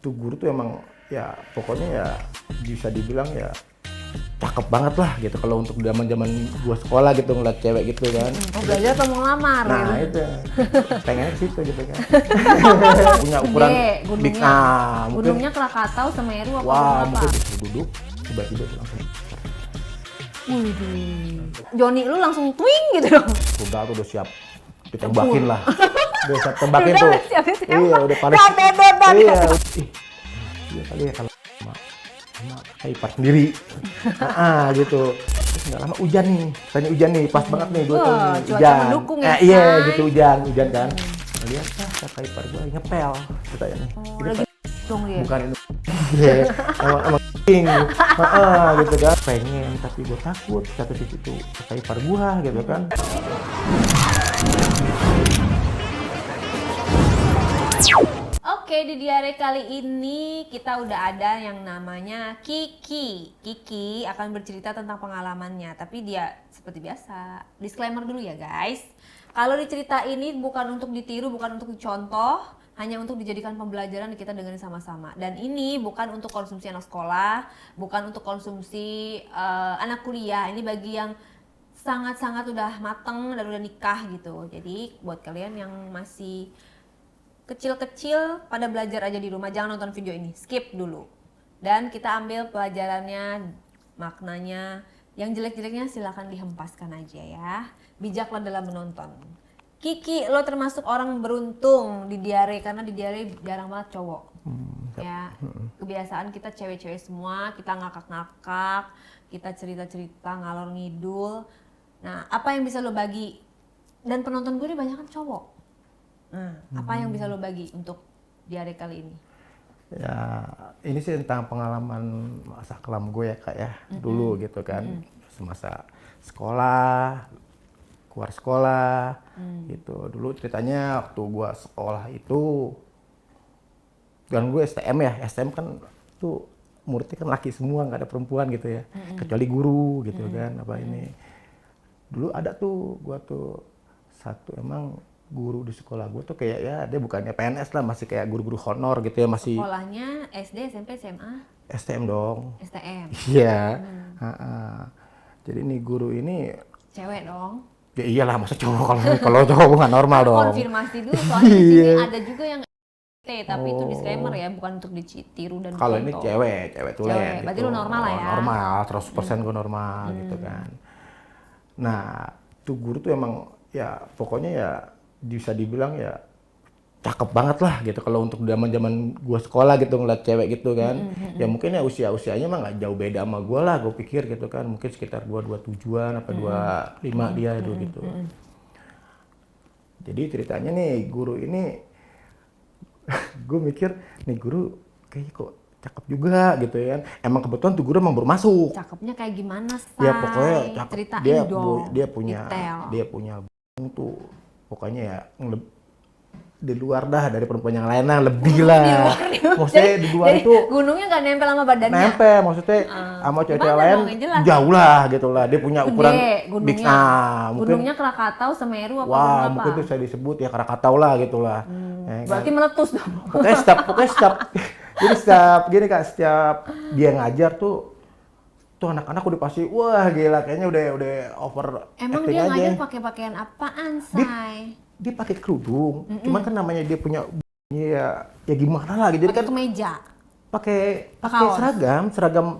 tuh guru tuh emang ya pokoknya ya bisa dibilang ya cakep banget lah gitu kalau untuk zaman-zaman gua sekolah gitu ngeliat cewek gitu kan. Oh, belajar atau mau ngelamar Nah gitu? itu pengennya ke situ gitu kan. Punya ukuran Gede, big gunungnya. mungkin Gunungnya Krakatau, Semeru, apa wah gunung apa? mungkin bisa duduk tiba-tiba tuh langsung Widih. Joni lu langsung twing gitu dong. udah siap ditembakin lah. Udah siap tembakin Udah tuh. siap ditembak. Iya udah paling Gak bebek. iya. Iya kali ya kalau sama kayak sendiri. Gitu. Terus nggak lama hujan nih, tanya hujan nih, pas banget nih gue tuh Wah, nih, cuaca hujan. mendukung ya, Iya Say. gitu hujan kan. Lihat kata ipar gue ngepel, katanya nih. Ini Lagi dong dia. bukan ini. emang king, gitu kan. Pengen tapi gue takut satu sisi itu kata ipar gue gitu kan. Oke, di diare kali ini kita udah ada yang namanya Kiki. Kiki akan bercerita tentang pengalamannya, tapi dia seperti biasa. Disclaimer dulu ya guys. Kalau di cerita ini bukan untuk ditiru, bukan untuk dicontoh, hanya untuk dijadikan pembelajaran kita dengerin sama-sama. Dan ini bukan untuk konsumsi anak sekolah, bukan untuk konsumsi anak kuliah. Ini bagi yang sangat-sangat udah mateng dan udah nikah gitu. Jadi buat kalian yang masih kecil-kecil pada belajar aja di rumah, jangan nonton video ini, skip dulu. Dan kita ambil pelajarannya, maknanya. Yang jelek-jeleknya silahkan dihempaskan aja ya. Bijaklah dalam menonton. Kiki, lo termasuk orang beruntung di diare karena di diare jarang banget cowok. Ya, kebiasaan kita cewek-cewek semua, kita ngakak-ngakak, kita cerita-cerita ngalor ngidul. Nah, apa yang bisa lo bagi? Dan penonton gue ini banyak kan cowok. Nah, apa yang bisa lo bagi untuk diare kali ini? Ya, ini sih tentang pengalaman masa kelam gue ya kak ya, dulu gitu kan, semasa sekolah, keluar sekolah, gitu. Dulu ceritanya waktu gue sekolah itu, kan gue STM ya, STM kan tuh muridnya kan laki semua, nggak ada perempuan gitu ya, kecuali guru gitu kan, apa ini. Dulu ada tuh, gue tuh satu emang guru di sekolah gue tuh kayak ya dia bukannya PNS lah, masih kayak guru-guru honor gitu ya, masih Sekolahnya SD, SMP, SMA, STM dong. STM. Iya. Jadi nih guru ini Cewek dong. ya iyalah masa cowok, kalau cowok nggak normal Aku dong. konfirmasi dulu soalnya di sini Iya. ada juga yang tapi itu disclaimer ya, bukan untuk ditiru dan Kalau ini dicontoh. cewek tulen Cewek, gitu. berarti lu normal lah ya? Normal, 100% gue normal gitu kan. Nah, tuh guru tuh emang ya pokoknya ya bisa dibilang ya cakep banget lah gitu kalau untuk zaman-zaman gua sekolah gitu ngeliat cewek gitu kan. Ya mungkin ya usia-usianya mah nggak jauh beda sama gua lah, gue pikir gitu kan. Mungkin sekitar 27-an apa 25 dia itu gitu. Jadi ceritanya nih guru ini gue mikir nih guru kayaknya kok cakep juga gitu ya kan. Emang kebetulan tuh guru emang baru masuk. Cakepnya kayak gimana, Say? Ya pokoknya cakep. Ceritain dong. Dia punya detail. tuh pokoknya ya di luar dah dari perempuan yang lain lah, lebih lah. Maksudnya di luar jadi itu gunungnya nggak nempel sama badannya. nempel, maksudnya sama cewek-cewek Gimana lain dong? Yang jelas. jauh lah gitu lah. Dia punya ukuran Gede big gunungnya. mungkin Gunungnya Krakatau, Semeru, apa gunung wah apa? mungkin itu saya disebut ya Krakatau lah gitu lah. Ya kan? Berarti meletus dong. Pokoknya setiap jadi setiap gini kak, setiap dia ngajar tuh anak-anak udah pasti wah gila kayaknya udah over Emang acting dia aja. ngajar pakai pakaian apaan, Say? Dia pakai kerudung, cuman kan namanya dia punya ya gimana lah gitu. Jadi Pakai kan kemeja. pakai Kaos.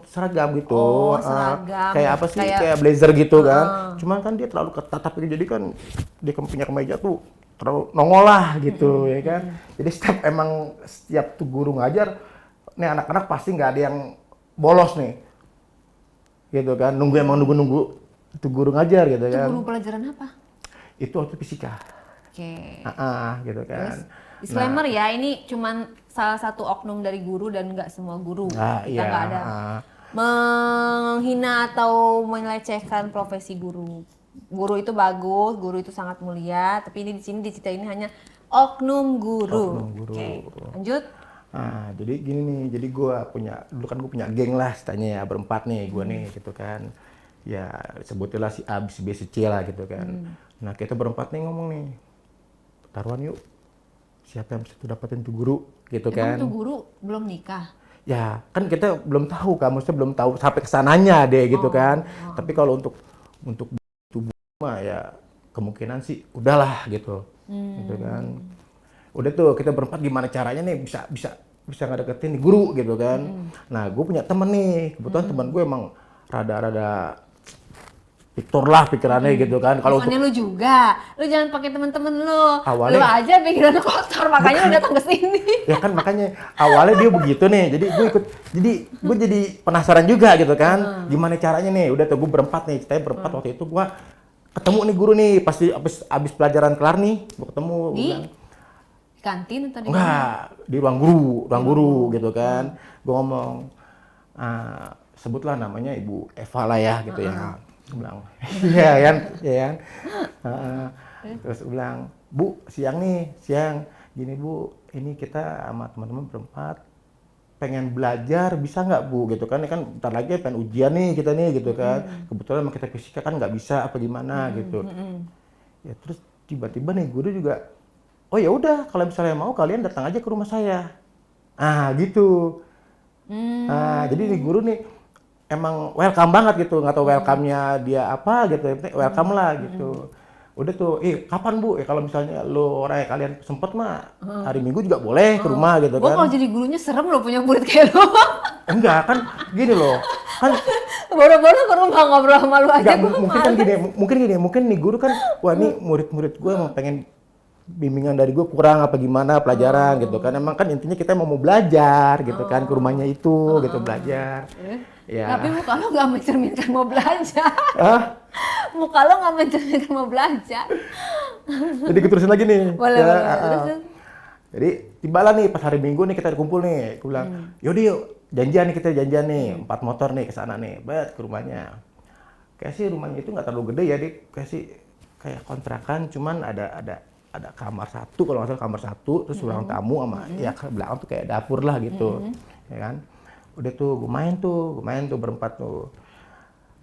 seragam gitu. Oh, seragam. Kayak apa sih? Kayak- Kayak blazer gitu kan. Cuman kan dia terlalu ketat, tapi jadi kan dia punya kemeja tuh terlalu nongol lah gitu ya kan. Jadi setiap tuh guru ngajar, nih anak-anak pasti nggak ada yang bolos nih. Gitu kan. Nunggu tuh guru ngajar gitu Itu kan. guru pelajaran apa? Itu waktu fisika. Oke. Gitu kan. Terus, disclaimer ya, ini cuman salah satu oknum dari guru dan nggak semua guru. Kita Iya. nggak ada menghina atau melecehkan profesi guru. Guru itu bagus, guru itu sangat mulia, tapi ini di sini diceritain hanya oknum guru. Oknum guru. Oke, lanjut. Nah, jadi gini nih, dulu kan gue punya geng lah, setanya ya berempat nih, gue nih gitu kan. Ya sebutlah si A, si B, si C lah gitu kan. Nah kita berempat nih ngomong nih, taruhan yuk. siapa yang bisa tuh dapetin tuh guru gitu Emang kan. tuh guru belum nikah? Ya kan kita belum tahu kan, maksudnya belum tahu sampai kesananya deh gitu kan. Tapi kalau untuk tubuh mah ya kemungkinan sih udahlah gitu. Gitu kan. Udah tuh kita berempat gimana caranya nih bisa ngedeketin nih guru gitu kan. Nah, gue punya temen nih, kebetulan temen gue emang rada-rada Victor lah pikirannya gitu kan. Kalau Bukannya untuk lu juga, lu jangan pakai temen-temen lu. Lu Awalnya- aja pikiran lu kotor, makanya lu datang ke sini. ya kan makanya awalnya dia begitu nih, jadi gue jadi penasaran juga gitu kan, gimana caranya nih. Udah tuh gue berempat nih, ceritanya berempat. Waktu itu gue ketemu nih guru nih, pasti abis pelajaran kelar nih, gue ketemu. Gua Di bilang, kantin atau di mana? enggak, di ruang guru gitu kan. Gue ngomong, sebutlah namanya Ibu Eva lah ya gitu ya. Gue bilang, iya kan, iya kan. Terus gue bilang, Bu, siang. Gini Bu, ini kita sama teman-teman berempat pengen belajar, bisa nggak Bu gitu kan. Ini kan bentar lagi pengen ujian nih kita nih gitu kan. Kebetulan sama kita fisika kan nggak bisa apa gimana gitu. Ya terus tiba-tiba nih guru juga, oh ya udah kalau misalnya mau kalian datang aja ke rumah saya. Gitu. Jadi nih guru nih emang welcome banget gitu, nggak tahu welcome-nya dia apa gitu, yang penting welcome lah gitu. Udah tuh, kapan Bu? Ya kalau misalnya lo orang kalian sempet mah hari Minggu juga boleh ke rumah gitu Gua kalau kan. jadi gurunya serem lo punya murid kayak lu. Enggak kan, gini loh, kan Boro-boro ke rumah ngobrol sama lu aja enggak, gua mungkin kan males. gini, mungkin nih guru kan, wah nih murid-murid gue emang pengen bimbingan dari gue kurang apa gimana pelajaran gitu kan. Emang kan intinya kita mau belajar gitu kan, ke rumahnya itu gitu belajar. Ya. Tapi muka lo nggak mencerminkan mau belajar. Ah, Muka lo nggak mencerminkan mau belajar. jadi terusin lagi nih. Boleh, Ya, boleh. Terus. Jadi tibalah nih pas hari Minggu nih kita kumpul nih. Aku bilang, yaudah yuk janjian nih 4 motor nih ke sana nih, ke rumahnya. Kayak sih rumahnya itu nggak terlalu gede ya, Dik. Kayak sih kayak kontrakan, cuman ada kamar satu, kalau nggak salah kamar satu, terus ruang tamu sama ya ke belakang tuh kayak dapur lah gitu, ya kan. Udah tuh gue main tuh berempat tuh.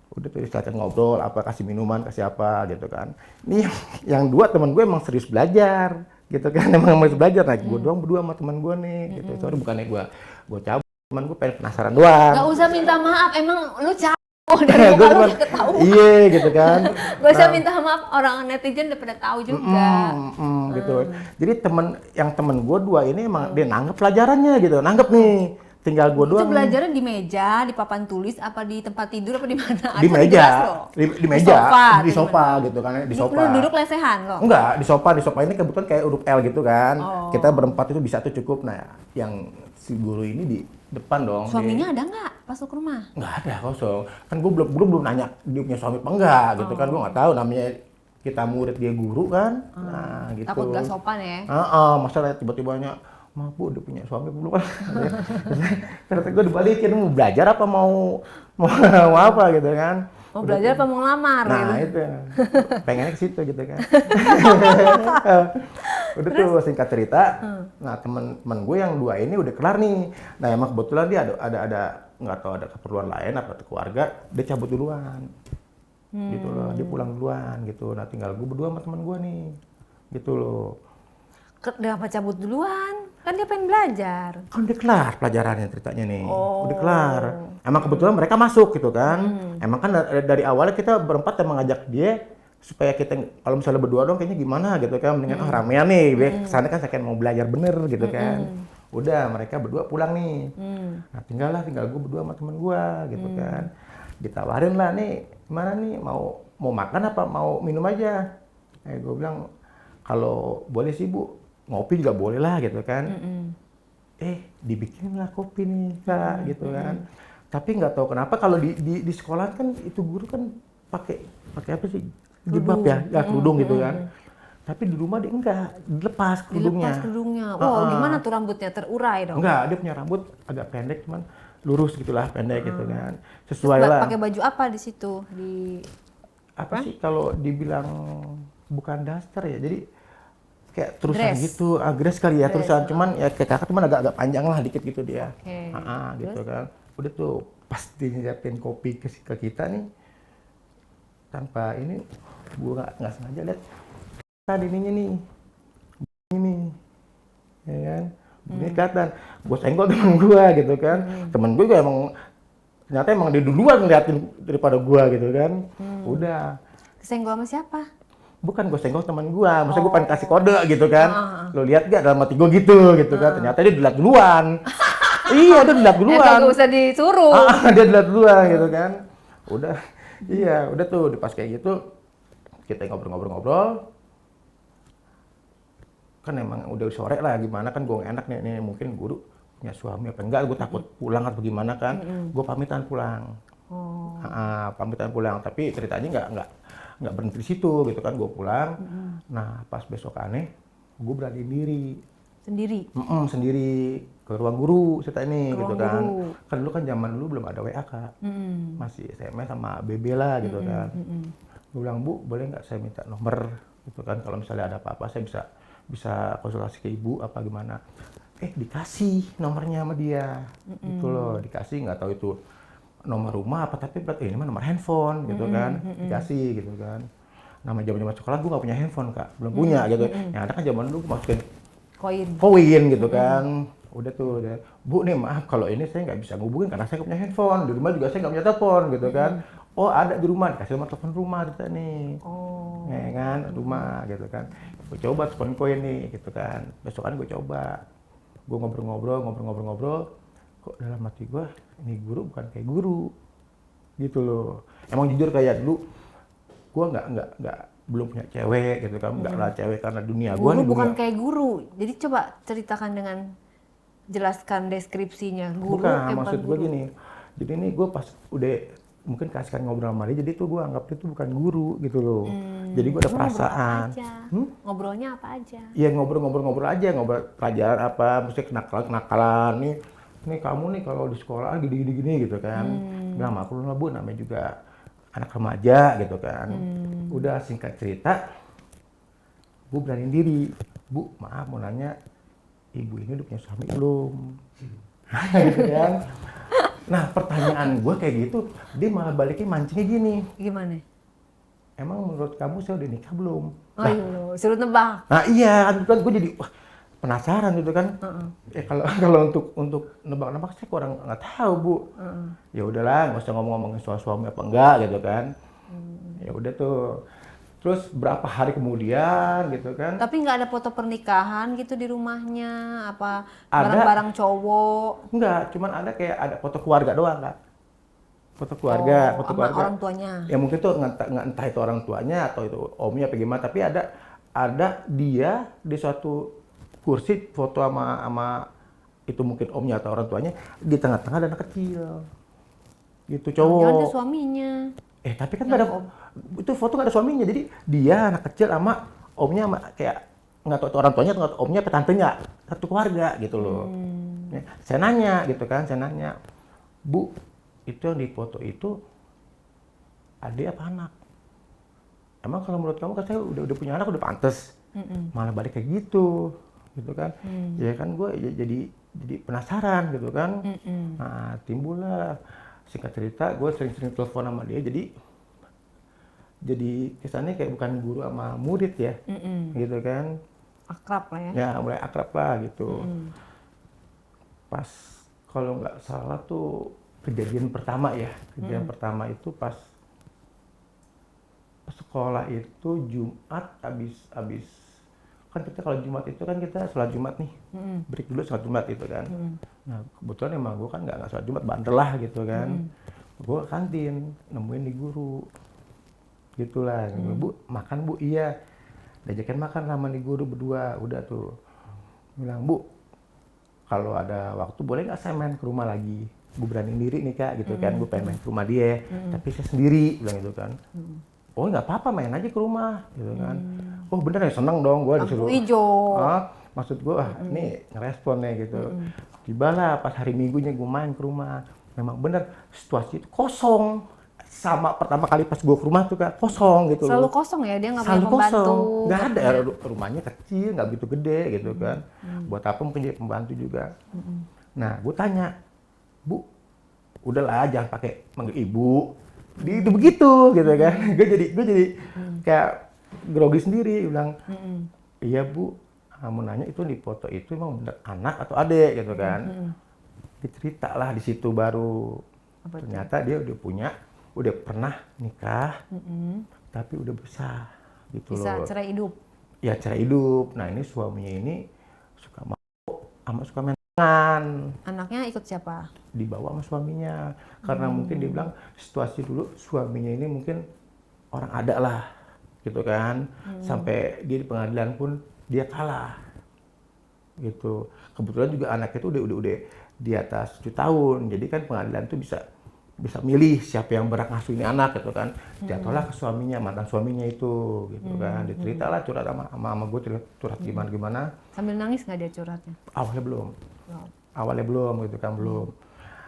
Udah tuh sekalian ngobrol, apa kasih minuman, kasih apa gitu kan. Ini yang dua teman gue emang serius belajar gitu kan, emang serius belajar. Nah, gue doang berdua sama teman gue nih gitu. Soalnya bukannya gue cabut, teman gue pengen penasaran doang. Gak usah minta maaf, emang lu cabut dari muka lu udah ketahuan. Iya gitu kan. Gak usah minta maaf, orang netizen udah pada tahu juga. Gitu. Jadi temen gue dua ini emang dia nanggep pelajarannya gitu, nanggep nih. Tinggal gue Itu doang. belajarnya di meja, di papan tulis, apa di tempat tidur, apa di mana? Di Asal meja, jelas loh. di meja, sofa, di sofa gitu kan, di sofa. Lu duduk lesehan loh. Enggak, di sofa ini kebetulan kayak huruf L gitu kan. Kita berempat itu bisa tuh cukup. Nah, yang si guru ini di depan dong. Suaminya ada nggak pas lu ke rumah? Nggak ada, kosong. Kan gue belum nanya dia punya suami apa enggak gitu kan. Gue nggak tahu, namanya kita murid dia guru kan. Nah, gitu. Takut gak sopan ya? Masalah tiba-tibanya, maaf Bu, udah punya suami belum? Ternyata gue dibalikin, mau belajar apa mau apa gitu kan. Mau belajar apa mau ngelamar Nah gitu? itu, pengennya ke situ gitu kan. Udah tuh singkat cerita, nah temen gue yang dua ini udah kelar nih. Nah emang kebetulan dia ada nggak tahu ada keperluan lain apa keluarga, dia cabut duluan. Gitu loh, dia pulang duluan gitu. Nah tinggal gue berdua sama temen gue nih, gitu loh. Kenapa cabut duluan? Kan dia pengen belajar. Kan udah kelar pelajarannya ceritanya nih, udah kelar. Emang kebetulan mereka masuk gitu kan. Emang kan dari awalnya kita berempat emang ngajak dia supaya kita kalau misalnya berdua dong kayaknya gimana gitu kan, mendingan ramean nih, dia kesana kan saya mau belajar bener gitu kan. Udah mereka berdua pulang nih. Nah tinggal gue berdua sama temen gue gitu kan. Ditawarin lah nih, gimana nih mau makan apa mau minum aja. Gue bilang kalau boleh sih Bu, ngopi juga boleh lah gitu kan. Dibikinin lah kopi nih Kak gitu kan. Tapi nggak tahu kenapa kalau di sekolah kan itu guru kan pakai apa sih, jilbab ya kerudung gitu kan. Tapi di rumah dia enggak, dilepas kerudungnya. Dilepas kerudungnya. Wow, gimana tuh rambutnya, terurai dong? Enggak, dia punya rambut agak pendek cuman lurus gitulah, pendek gitu kan. Sesuai Terus lah. pakai baju apa di situ? Di Apa sih kalau dibilang bukan daster ya, jadi kayak terusan Dress. gitu, dress kali ya, terusan cuman ya kayak kakak cuman agak panjang lah dikit gitu dia. Oke. Gitu kan. Udah tuh pas dia nyiapin kopi ke kita nih, tanpa ini gua nggak sengaja lihat tadi ininya nih, ini ya kan. Ini kelihatan, gue senggol temen gue gitu kan. Temen gue juga emang ternyata emang dia duluan ngeliatin daripada gue gitu kan. Udah. Kesenggol sama siapa? Bukan gue senggol teman gue, maksudnya gue pengen kasih kode gitu kan. Lo lihat gak dalam hati gue gitu kan. Ternyata dia dilihat duluan. Iya, dia dilihat duluan. Kagak usah disuruh. Dia dilihat duluan gitu kan. Udah, iya, udah tuh pas kayak gitu kita ngobrol-ngobrol. Kan emang udah sore lah, gimana kan gue gak enak nih mungkin guru punya suami apa enggak, gue takut pulang atau gimana kan. Gue pamitan pulang. Pamitan pulang, tapi ceritanya nggak berhenti di situ gitu kan. Gue pulang. Nah pas besokannya gue berani diri sendiri ke ruang guru cerita ini gitu kan. Kan dulu kan zaman dulu belum ada WA kak, masih SMS sama BB lah gitu kan. Gue bilang, Bu boleh nggak saya minta nomor gitu kan, kalau misalnya ada apa-apa saya bisa konsultasi ke ibu apa gimana. Dikasih nomornya sama dia gitu loh, dikasih, nggak tahu itu nomor rumah apa, tapi berarti ini mah nomor handphone gitu kan. Dikasih gitu kan. Nama zaman sekolah gue nggak punya handphone kak, belum punya gitu. Yang ada kan zaman dulu gue masukin koin gitu kan. Udah tuh, Bu nih maaf kalau ini saya nggak bisa ngubungin karena saya nggak punya handphone, di rumah juga saya nggak punya telepon gitu kan. Oh ada di rumah, dikasih nomor telepon rumah kita nih. Ya kan, rumah gitu kan. Gue coba telepon koin nih gitu kan. Besokan gue coba, gue ngobrol-ngobrol, kok dalam hati gue ini guru bukan kayak guru gitu loh. Emang jujur kayak dulu gue nggak belum punya cewek gitu kan, nggak lah cewek karena dunia gue Guru bukan kayak guru. Jadi coba ceritakan dengan jelaskan deskripsinya. Guru bukan, maksud gue gini. Jadi ini gue pas udah mungkin kasihkan ngobrol sama dia, jadi tuh gue anggap itu bukan guru gitu loh. Jadi gue ada perasaan. Ngobrolnya apa aja? Iya ngobrol aja, ngobrol pelajaran apa, mesti kenakalan nih kamu nih kalau di sekolah gini gitu kan. Bilang maklum lah Bu, namanya juga anak remaja gitu kan. Udah singkat cerita, gue beraniin diri, Bu maaf mau nanya, ibu ini udah punya suami belum? Gitu kan. Nah pertanyaan gue kayak gitu, dia malah baliknya mancingnya gini. Gimana? Emang menurut kamu saya udah nikah belum? Ayo, suruh nebak. Nah iya kan gue jadi penasaran gitu kan. Kalau untuk nebak-nebak saya kurang nggak tahu Bu. Ya udahlah, nggak usah ngomongin soal suami apa enggak gitu kan. Ya udah tuh. Terus berapa hari kemudian gitu kan. Tapi nggak ada foto pernikahan gitu di rumahnya? Apa Ada. barang-barang cowok? Enggak, cuman ada kayak ada foto keluarga doang Kak. Foto keluarga, foto sama keluarga. orang tuanya? Ya mungkin tuh entah itu orang tuanya atau itu omnya apa gimana. Tapi ada dia di suatu kursi foto sama itu mungkin omnya atau orang tuanya, di tengah-tengah ada anak kecil gitu cowok. Jangan ada suaminya. Tapi kan nggak ada itu foto, nggak ada suaminya, jadi dia anak kecil sama omnya, sama kayak nggak tahu itu orang tuanya atau omnya atau tantenya, satu keluarga gitu loh. Ya, saya nanya gitu kan, Bu itu yang di foto itu adik apa anak? Emang kalau menurut kamu kan saya udah punya anak, udah pantes. Malah balik kayak gitu kan. Ya kan gue jadi penasaran gitu kan. Nah timbullah, singkat cerita gue sering-sering telepon sama dia, jadi kesannya kayak bukan guru sama murid ya. Gitu kan. Akrab lah ya. Ya mulai akrab lah gitu. Pas kalau nggak salah tuh kejadian pertama pertama itu pas sekolah itu Jumat abis kan kita kalau Jumat itu kan kita sholat Jumat nih, break dulu sholat Jumat itu kan. Nah kebetulan emang gue kan nggak sholat Jumat, bandel lah gitu kan. Gue kantin nemuin di guru gitulah. Bu makan Bu, iya, diajakin makan sama di guru berdua. Udah tuh bilang, Bu kalau ada waktu boleh nggak saya main ke rumah lagi, gue beraniin diri nih Kak gitu kan. Gue pengen main ke rumah dia, tapi saya sendiri, bilang gitu kan. Oh nggak apa-apa, main aja ke rumah gitu kan. Oh bener ya, seneng dong gue disuruh. Maksud gue ini ngerespon nih gitu. Tibalah pas hari Minggunya gue main ke rumah, memang bener situasi itu kosong. Sama pertama kali pas gue ke rumah tuh Kak, kosong gitu. Selalu kosong ya, dia nggak punya Selalu pembantu. kosong, nggak ada, rumahnya kecil, nggak begitu gede gitu kan. Buat apa mungkin jadi pembantu juga. Nah gue tanya, Bu udahlah jangan pakai manggil ibu, itu begitu gitu kan. Gue jadi kayak grogi sendiri, bilang iya Bu, Kamu nanya itu di foto itu emang bener anak atau adik gitu kan. Dicerita lah di situ baru. Apa tuh? Ternyata dia udah pernah nikah, tapi udah besar gitu Bisa loh. cerai hidup. Ya cara hidup. Nah ini suaminya ini suka mabuk sama suka main tangan. Anaknya ikut siapa? Dibawa sama suaminya. Karena mungkin dia bilang situasi dulu suaminya ini mungkin orang ada lah gitu kan. Sampai dia di pengadilan pun dia kalah gitu. Kebetulan juga anaknya itu udah di atas 7 tahun. Jadi kan pengadilan itu bisa milih siapa yang berhak ngasuh ini anak gitu kan. Jatuhlah ke suaminya, mantan suaminya itu gitu kan. Dicerita lah curhat sama gue, curhat gimana. Sambil nangis nggak dia curhatnya? Awalnya belum. Wow. Awalnya belum gitu kan, belum.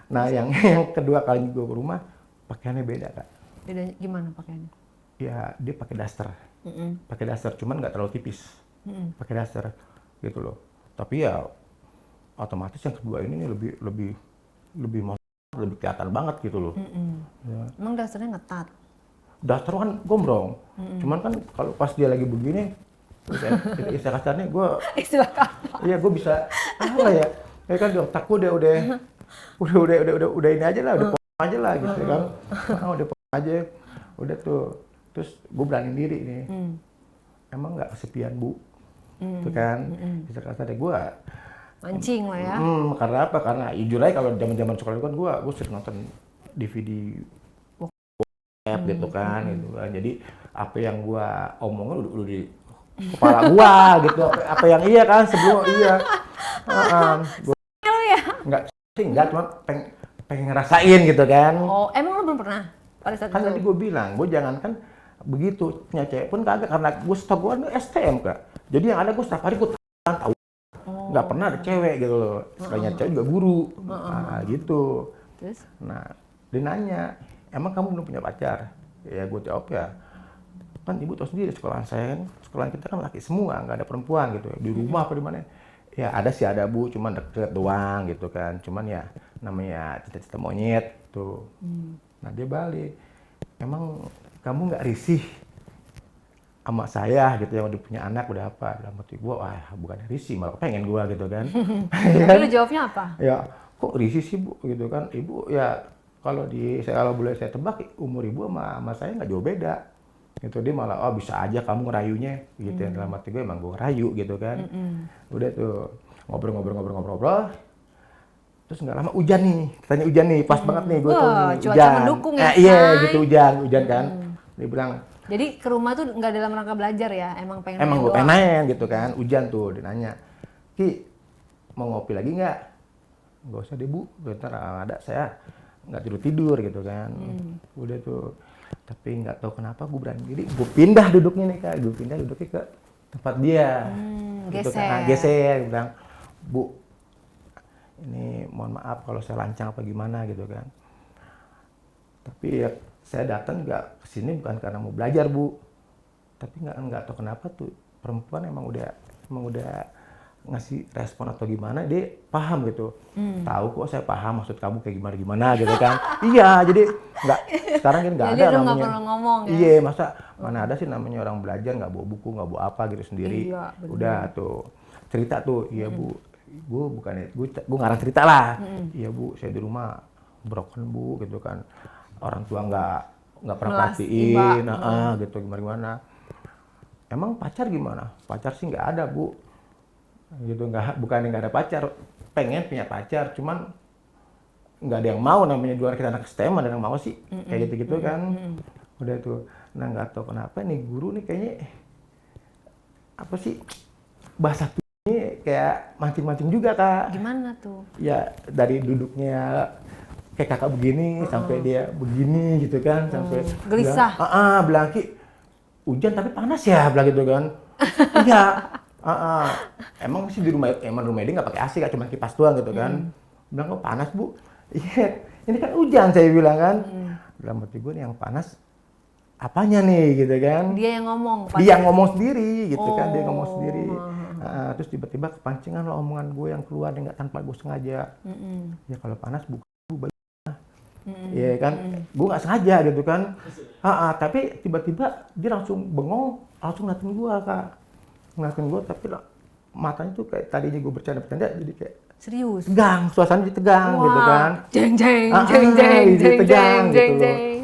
Nah, yang kedua kali gue ke rumah pakaiannya beda, Kak. Beda gimana pakaiannya? Ya, dia pakai daster. Pakai daster, cuman nggak terlalu tipis. Pakai daster gitu loh. Tapi ya otomatis yang kedua ini lebih kelihatan banget gitu loh. Ya. Emang dasarnya ngetat? Daster kan gombrong. Cuman kan kalau pas dia lagi begini, istilah kasarnya gue, Istilah apa? iya gue bisa apa ya? Ya kan di otak gue udah ini aja lah, udah potong aja lah gitu kan. Udah potong aja, udah tuh. Terus gue berani diri nih. Emang nggak kesepian bu? Tuh kan, istilah kasarnya gue. Mancing lah ya. Karena apa? Karena jujur aja kalau zaman sekolah itu kan gue sering nonton DVD bokep gitu kan. Jadi apa yang gue omongin udah di kepala gue gitu. Apa yang iya kan sebelum iya. Nggak sih, nggak, cuma pengen ngerasain gitu kan. Oh, emang lo belum pernah pada saat Kan itu? tadi gue bilang, gue jangan kan begitu, punya cewek pun kagak, karena gue stok gue STM Kak. Jadi yang ada gue setiap hari gue tahu. Nggak pernah ada cewek gitu loh. Sekalinya cewek juga guru. Nah gitu. Terus? Nah, dia nanya, emang kamu belum punya pacar? Ya gue jawab ya, kan ibu tahu sendiri sekolahan saya kan, sekolahan kita kan laki semua, nggak ada perempuan gitu. Di rumah apa di mana? Ya ada sih ada bu, cuman deket doang gitu kan. Cuman ya namanya cita-cita monyet tuh. Nah dia balik, emang kamu nggak risih sama saya gitu yang udah punya anak udah apa? Dalam hati gue, wah bukan risih, malah pengen gue gitu kan. Tapi lu jawabnya apa? Ya kok risih sih bu gitu kan? Ibu ya kalau boleh saya tebak umur ibu sama saya nggak jauh beda. Gitu dia malah oh bisa aja kamu ngerayunya gitu ya. Dalam hati gue emang gue ngerayu gitu kan. Udah tuh ngobrol terus nggak lama hujan nih, tanya hujan nih pas banget nih gue tuh nih cuaca hujan. mendukung ya, Iya Say? gitu hujan kan. Dia bilang Jadi ke rumah tuh nggak dalam rangka belajar ya? Emang pengen emang main gue doang? pengen gitu kan, hujan tuh dia nanya, Ki mau ngopi lagi nggak? Nggak usah deh bu, bentar ada saya nggak tidur gitu kan. Udah tuh, tapi nggak tahu kenapa gue berani diri, gue pindah duduknya nih Kak, gue pindah duduknya ke tempat dia. Gitu kan. Nah, geser, bilang, Bu, ini mohon maaf kalau saya lancang apa gimana gitu kan. Tapi ya saya datang nggak kesini bukan karena mau belajar bu, tapi nggak tahu kenapa tuh perempuan emang udah ngasih respon atau gimana dia paham gitu. Tahu kok saya paham maksud kamu kayak gimana gitu kan. Iya jadi nggak sekarang kan nggak ada Jadi lu namanya. nggak perlu ngomong ya? Iya masa mana ada sih namanya orang belajar nggak bawa buku nggak bawa apa gitu sendiri. Iya, bener. Udah tuh cerita tuh iya bu, gue bukan gue ngarang cerita lah. Iya bu saya di rumah broken bu gitu kan. Orang tua nggak pernah Melas, perhatiin, iba. gitu gimana. Emang pacar gimana? Pacar sih nggak ada bu, gitu bukannya nggak ada pacar, pengen punya pacar, cuman nggak ada yang mau namanya juga kita anak STEM ada yang mau sih kayak gitu kan. Udah tuh, nah nggak tahu kenapa nih guru nih kayaknya apa sih bahasa ini kayak mancing-mancing juga Kak. Gimana tuh? Ya dari duduknya kayak kakak begini sampai dia begini gitu kan sampai Gelisah. bilang Ki hujan tapi panas ya bilang gitu kan. Iya emang sih di rumah dia nggak pakai AC Kak cuma kipas doang gitu kan. Bilang kok panas bu. Iya ini kan hujan saya bilang kan. Dalam hati gue nih yang panas apanya nih gitu kan. Dia yang ngomong? Dia ngomong sendiri gitu kan, dia ngomong Oh. sendiri. Terus tiba-tiba kepancingan lo omongan gue yang keluar nggak tanpa gue sengaja. Ya kalau panas bu balik. Iya kan, gue nggak sengaja gitu kan. Tapi tiba-tiba dia langsung bengong, langsung ngeliatin gue Kak. Ngeliatin gue tapi matanya tuh kayak tadinya gue bercanda-bercanda jadi kayak Serius? tegang, suasana jadi tegang gitu kan. Jeng jeng Ah, jeng jeng jadi jeng tegang jeng gitu jeng loh. jeng.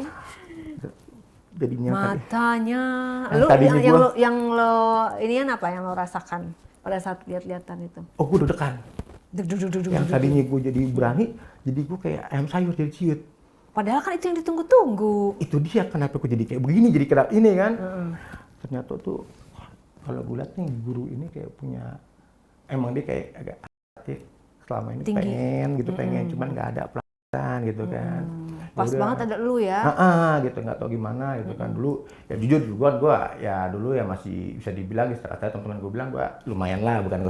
Jadinya Matanya. Yang Lu tadinya yang lo ini apa yang lo rasakan pada saat lihat-lihatan itu? oh gue deg-degan. Deg deg deg deg deg Yang deg. tadinya gue jadi berani, jadi gue kayak ayam sayur jadi ciut. Padahal kan itu yang ditunggu-tunggu. Itu dia kenapa gue jadi kayak begini, jadi kena ini kan. Ternyata tuh kalau gue lihat nih guru ini kayak punya, emang dia kayak agak aktif selama ini Tinggi. pengen gitu, pengen cuman nggak ada pelatihan gitu kan. Pas Ya udah. banget ada lu ya. Gitu nggak tahu gimana gitu kan. Dulu ya jujur gue ya dulu ya masih bisa dibilang istilah teman-teman gue bilang gue lumayan lah, bukan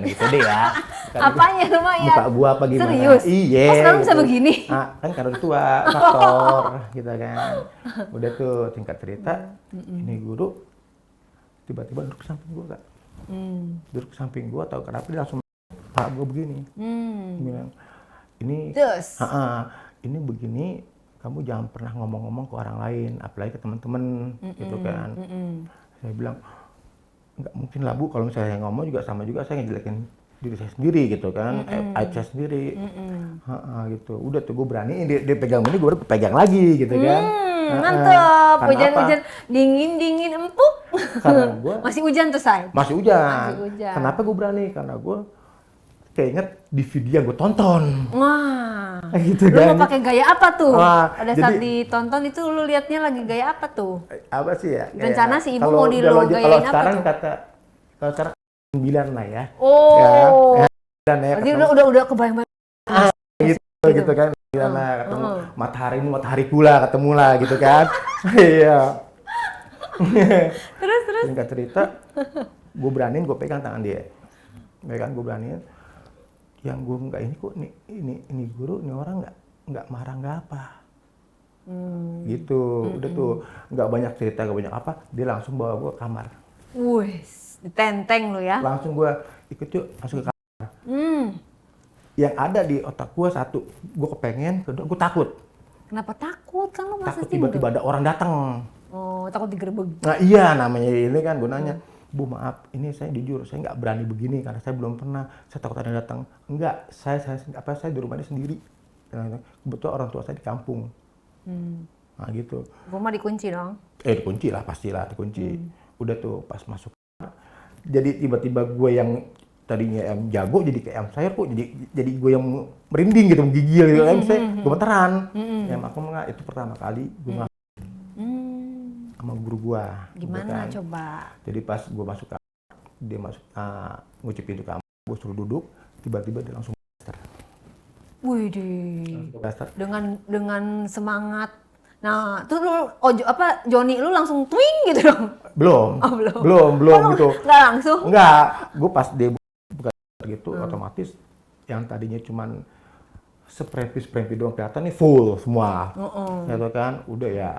gitu deh ya. Bukan Apanya lumayan? muka gue apa gimana. Serius? Iya. Oh, sekarang bisa gitu. begini? Kan karena udah tua, faktor gitu kan. Udah tuh tingkat cerita, ini guru tiba-tiba duduk ke samping gue Kak. Duduk ke samping gue, tahu kenapa dia langsung pak gue begini. Dia bilang, ini Terus? ini begini, kamu jangan pernah ngomong-ngomong ke orang lain, apalagi ke teman-teman gitu kan. Saya bilang, nggak mungkin lah Bu, kalau misalnya saya ngomong juga sama juga saya ngejelekin diri saya sendiri gitu kan, aib saya sendiri. Gitu. Udah tuh gue berani, dia pegang ini, gue pegang lagi gitu kan. Mantep, Karena hujan-hujan dingin empuk. Karena gue Masih hujan tuh, Say? masih hujan. Masih hujan. Kenapa gue berani? Karena gue keinget di video yang gue tonton. Wah, Gitu lu kan. mau pakai gaya apa tuh? Wah, Pada saat jadi- ditonton itu lu liatnya lagi gaya apa tuh? Apa sih ya? Rencana si ibu kalau- mau kalau gayain apa sekarang tuh? kalau sekarang 9 lah ya. Oh, Ya, 9 ya. berarti ketemu udah kebayang-bayang. gitu kan. 9 lah ketemu matahari pula ketemu lah gitu kan. Iya. Terus. Singkat cerita, gue beraniin, gue pegang tangan dia. Gue beraniin. Yang gue nggak ini kok ini guru, ini orang nggak marah nggak apa. Gitu. Udah tuh nggak banyak cerita, nggak banyak apa. Dia langsung bawa gue ke kamar. Wih, ditenteng lu ya. Langsung gue ikut yuk, langsung ke kamar. Yang ada di otak gue satu, gue kepengen, kedua gue takut. Kenapa takut? Kan lu masa Takut tiba-tiba ada orang datang. Oh, takut digerebek. Nah iya namanya ini kan gue nanya, Bu maaf, ini saya jujur, saya nggak berani begini karena saya belum pernah, saya takut ada yang datang. Enggak, saya di rumahnya sendiri. Kebetulan orang tua saya di kampung. Nah gitu. Rumah dikunci dong. Dikunci lah, pastilah dikunci. Udah tuh pas masuk. Jadi tiba-tiba gue yang tadinya yang jago jadi kayak ayam sayur kok, jadi gue yang merinding gitu, menggigil gitu. Saya gemeteran. Ya makanya itu pertama kali gue sama guru gue. Gimana gitu kan. coba? Jadi pas gue masuk kamar, dia masuk nguci pintu kamar, gue suruh duduk, tiba-tiba dia langsung blaster. Widih. Blaster. Dengan semangat. Nah, tuh lu Joni lu langsung twing gitu dong. Belum. Oh, belum. Belum Oh, gitu. Nggak langsung. Enggak, gue pas dia buka gitu otomatis yang tadinya cuman sprempi doang kelihatan nih full semua. Gitu kan, udah ya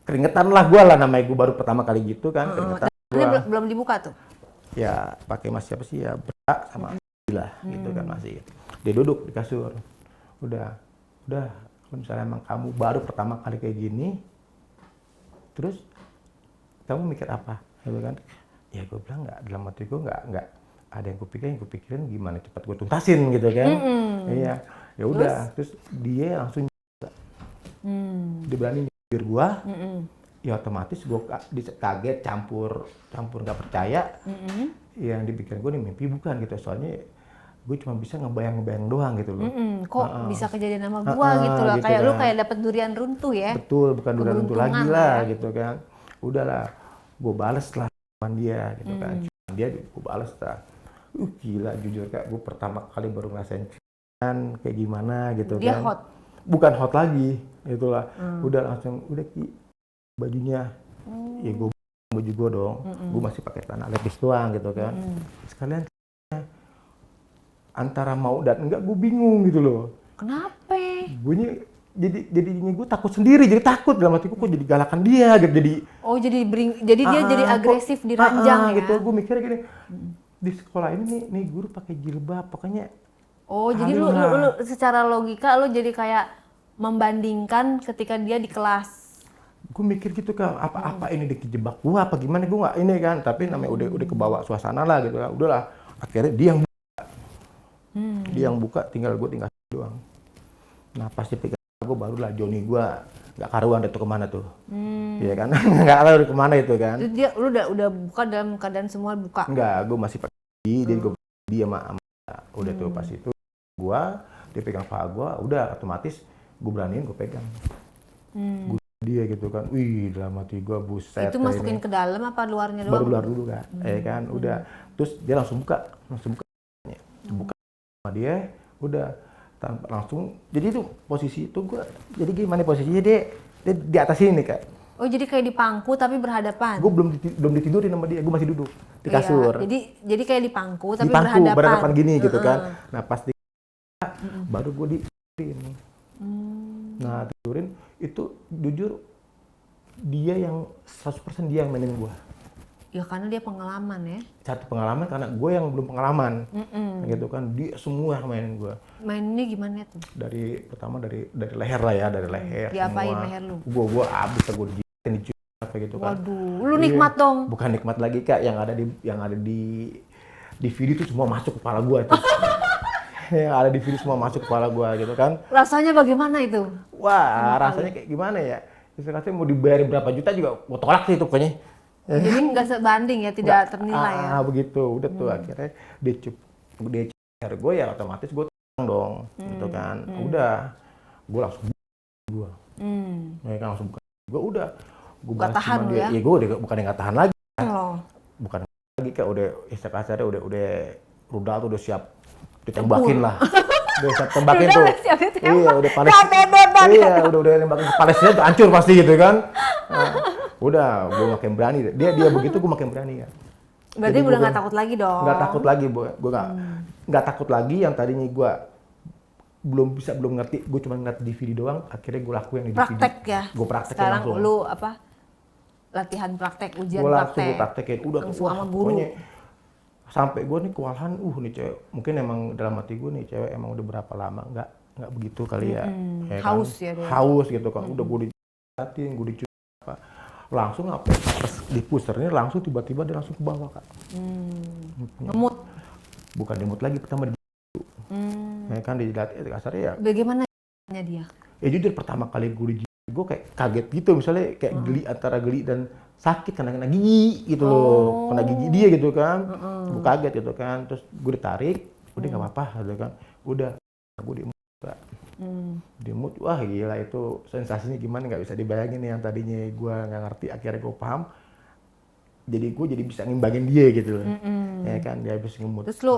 keringetan lah gue lah, namanya gue baru pertama kali gitu kan, keringetan Ini gua. belum dibuka tuh. Ya pakai masih apa sih ya, berak sama lah gitu kan masih. Dia duduk di kasur. Udah kalau misalnya emang kamu baru pertama kali kayak gini, terus kamu mikir apa? Gitu kan? Ya gue bilang nggak, dalam hati gue nggak ada yang kupikirin gimana cepat gue tuntasin gitu kan. Iya, ya udah, terus dia langsung dia berani nyindir gue. Ya otomatis gue kaget, campur nggak percaya. Yang dipikirin gue nih mimpi bukan gitu, soalnya gue cuma bisa ngebayang doang gitu loh. Kok bisa kejadian sama gua gitu loh. Gitu Kayak lu kan. kayak dapet durian runtuh ya. Betul, bukan durian runtuh lagi Keberuntungan lah ya. gitu kan. Udahlah, gue bales lah sama dia gitu kan. Cuman dia gue bales lah. Gila jujur Kak, gue pertama kali baru ngerasain kan kayak gimana gitu Dia kan. hot. Bukan hot lagi, itulah. Udah langsung, udah Ki, bajunya. Ya gue baju gue dong. Gue masih pakai celana levis doang gitu kan. Sekalian antara mau dan enggak gue bingung gitu loh. Kenapa? Gue jadinya gue takut sendiri, jadi takut dalam hatiku kok jadi galakan dia gitu, jadi Oh, jadi dia jadi agresif di ranjang ya. gitu. Gue mikirnya gini, di sekolah ini nih guru pakai jilbab, pokoknya Oh, jadi lu secara logika lu jadi kayak membandingkan ketika dia di kelas. gue mikir gitu kan, apa ini dijebak gue apa gimana, gue nggak ini kan, tapi namanya udah kebawa suasana lah gitu kan, udahlah akhirnya dia yang buka, tinggal doang. Nah pas dipegang gue barulah Joni gue nggak karuan itu kemana tuh, iya kan, nggak tahu kemana itu kan. Jadi lu udah buka dalam keadaan semua buka? Enggak, gue masih pakai dia gue dia sama udah tuh pas itu gue dipegang paha gue, udah otomatis gue beraniin gue pegang. Dia gitu kan, wih dalam hati gue buset. Itu masukin ke dalam apa luarnya doang? Baru luar dulu kan, ya kan, udah. Terus dia langsung buka sama dia, udah langsung. Jadi itu posisi itu gue, jadi gimana posisinya dia di atas ini Kak. Oh jadi kayak di pangku tapi berhadapan? Gue belum ditidurin sama dia, gue masih duduk di kasur. Iya, jadi kayak di pangku tapi di pangku, berhadapan gini gitu kan. Nah pas baru gue ditidurin. Nah tidurin itu jujur dia yang 100% dia yang mainin gue. Ya karena dia pengalaman ya. Satu pengalaman karena gue yang belum pengalaman. Gitu kan, dia semua yang mainin gue. Mainnya gimana tuh? Pertama dari leher lah ya, dari leher. Diapain semua. Leher lu? Gue abis gue dijitin apa gitu kan. Waduh, lu nikmat dong. Bukan nikmat lagi Kak, yang ada di video itu semua masuk kepala gue itu. Yang ada di video semua masuk kepala gue gitu kan. Rasanya bagaimana itu? Wah, rasanya kayak gimana ya? Istilahnya mau dibayarin berapa juta juga gue tolak sih itu pokoknya. Jadi nggak sebanding ya, tidak ternilai ya? Begitu, udah tuh akhirnya dia leher gue ya otomatis gue tenang dong, gitu kan. Udah, gue langsung gue, mereka langsung buka. Gue udah, gue buka tahan lu ya? Iya gue bukan yang nggak tahan lagi. Bukan lagi Kak, udah istilah kasarnya udah rudal tuh udah siap ditembakin lah. Udah siap tembakin tuh. Iya, udah Palestina. Iya, udah nembakin ke Palestina tuh hancur pasti gitu kan. Udah, gue makin berani. Dia begitu, gue makin berani ya. Berarti udah nggak takut lagi dong? Nggak takut lagi, gue nggak takut lagi. Yang tadinya gue belum ngerti, gue cuma ngeliat di video doang. Akhirnya gue lakuin di video. Praktek ya? Gue praktekin sekarang langsung. Lu apa? Latihan praktek, ujian gua praktek. Gue praktekin, udah langsung sama guru. Pokoknya, sampai gue nih kewalahan, nih cewek. Mungkin emang dalam hati gue nih cewek emang udah berapa lama nggak begitu kali ya. Haus kan? Ya dia. Haus gitu kan. Udah gue dicatin, gue dicuci apa. Langsung apa di puser ini langsung tiba-tiba dia langsung ke bawah Kak. Ngemut? Bukan dimut lagi, pertama di ya kan dilatih kasarnya ya. Bagaimana dia? Ya jujur pertama kali gue kayak kaget gitu, misalnya kayak geli, antara geli dan sakit karena kena gigi gitu loh, kena gigi dia gitu kan. Gue kaget gitu kan, terus gue ditarik, udah nggak apa-apa gitu kan, udah gue dimut, wah gila itu sensasinya gimana nggak bisa dibayangin yang tadinya gue nggak ngerti, akhirnya gue paham, jadi gue jadi bisa ngimbangin dia gitu loh, ya kan dia habis ngemut. Terus lu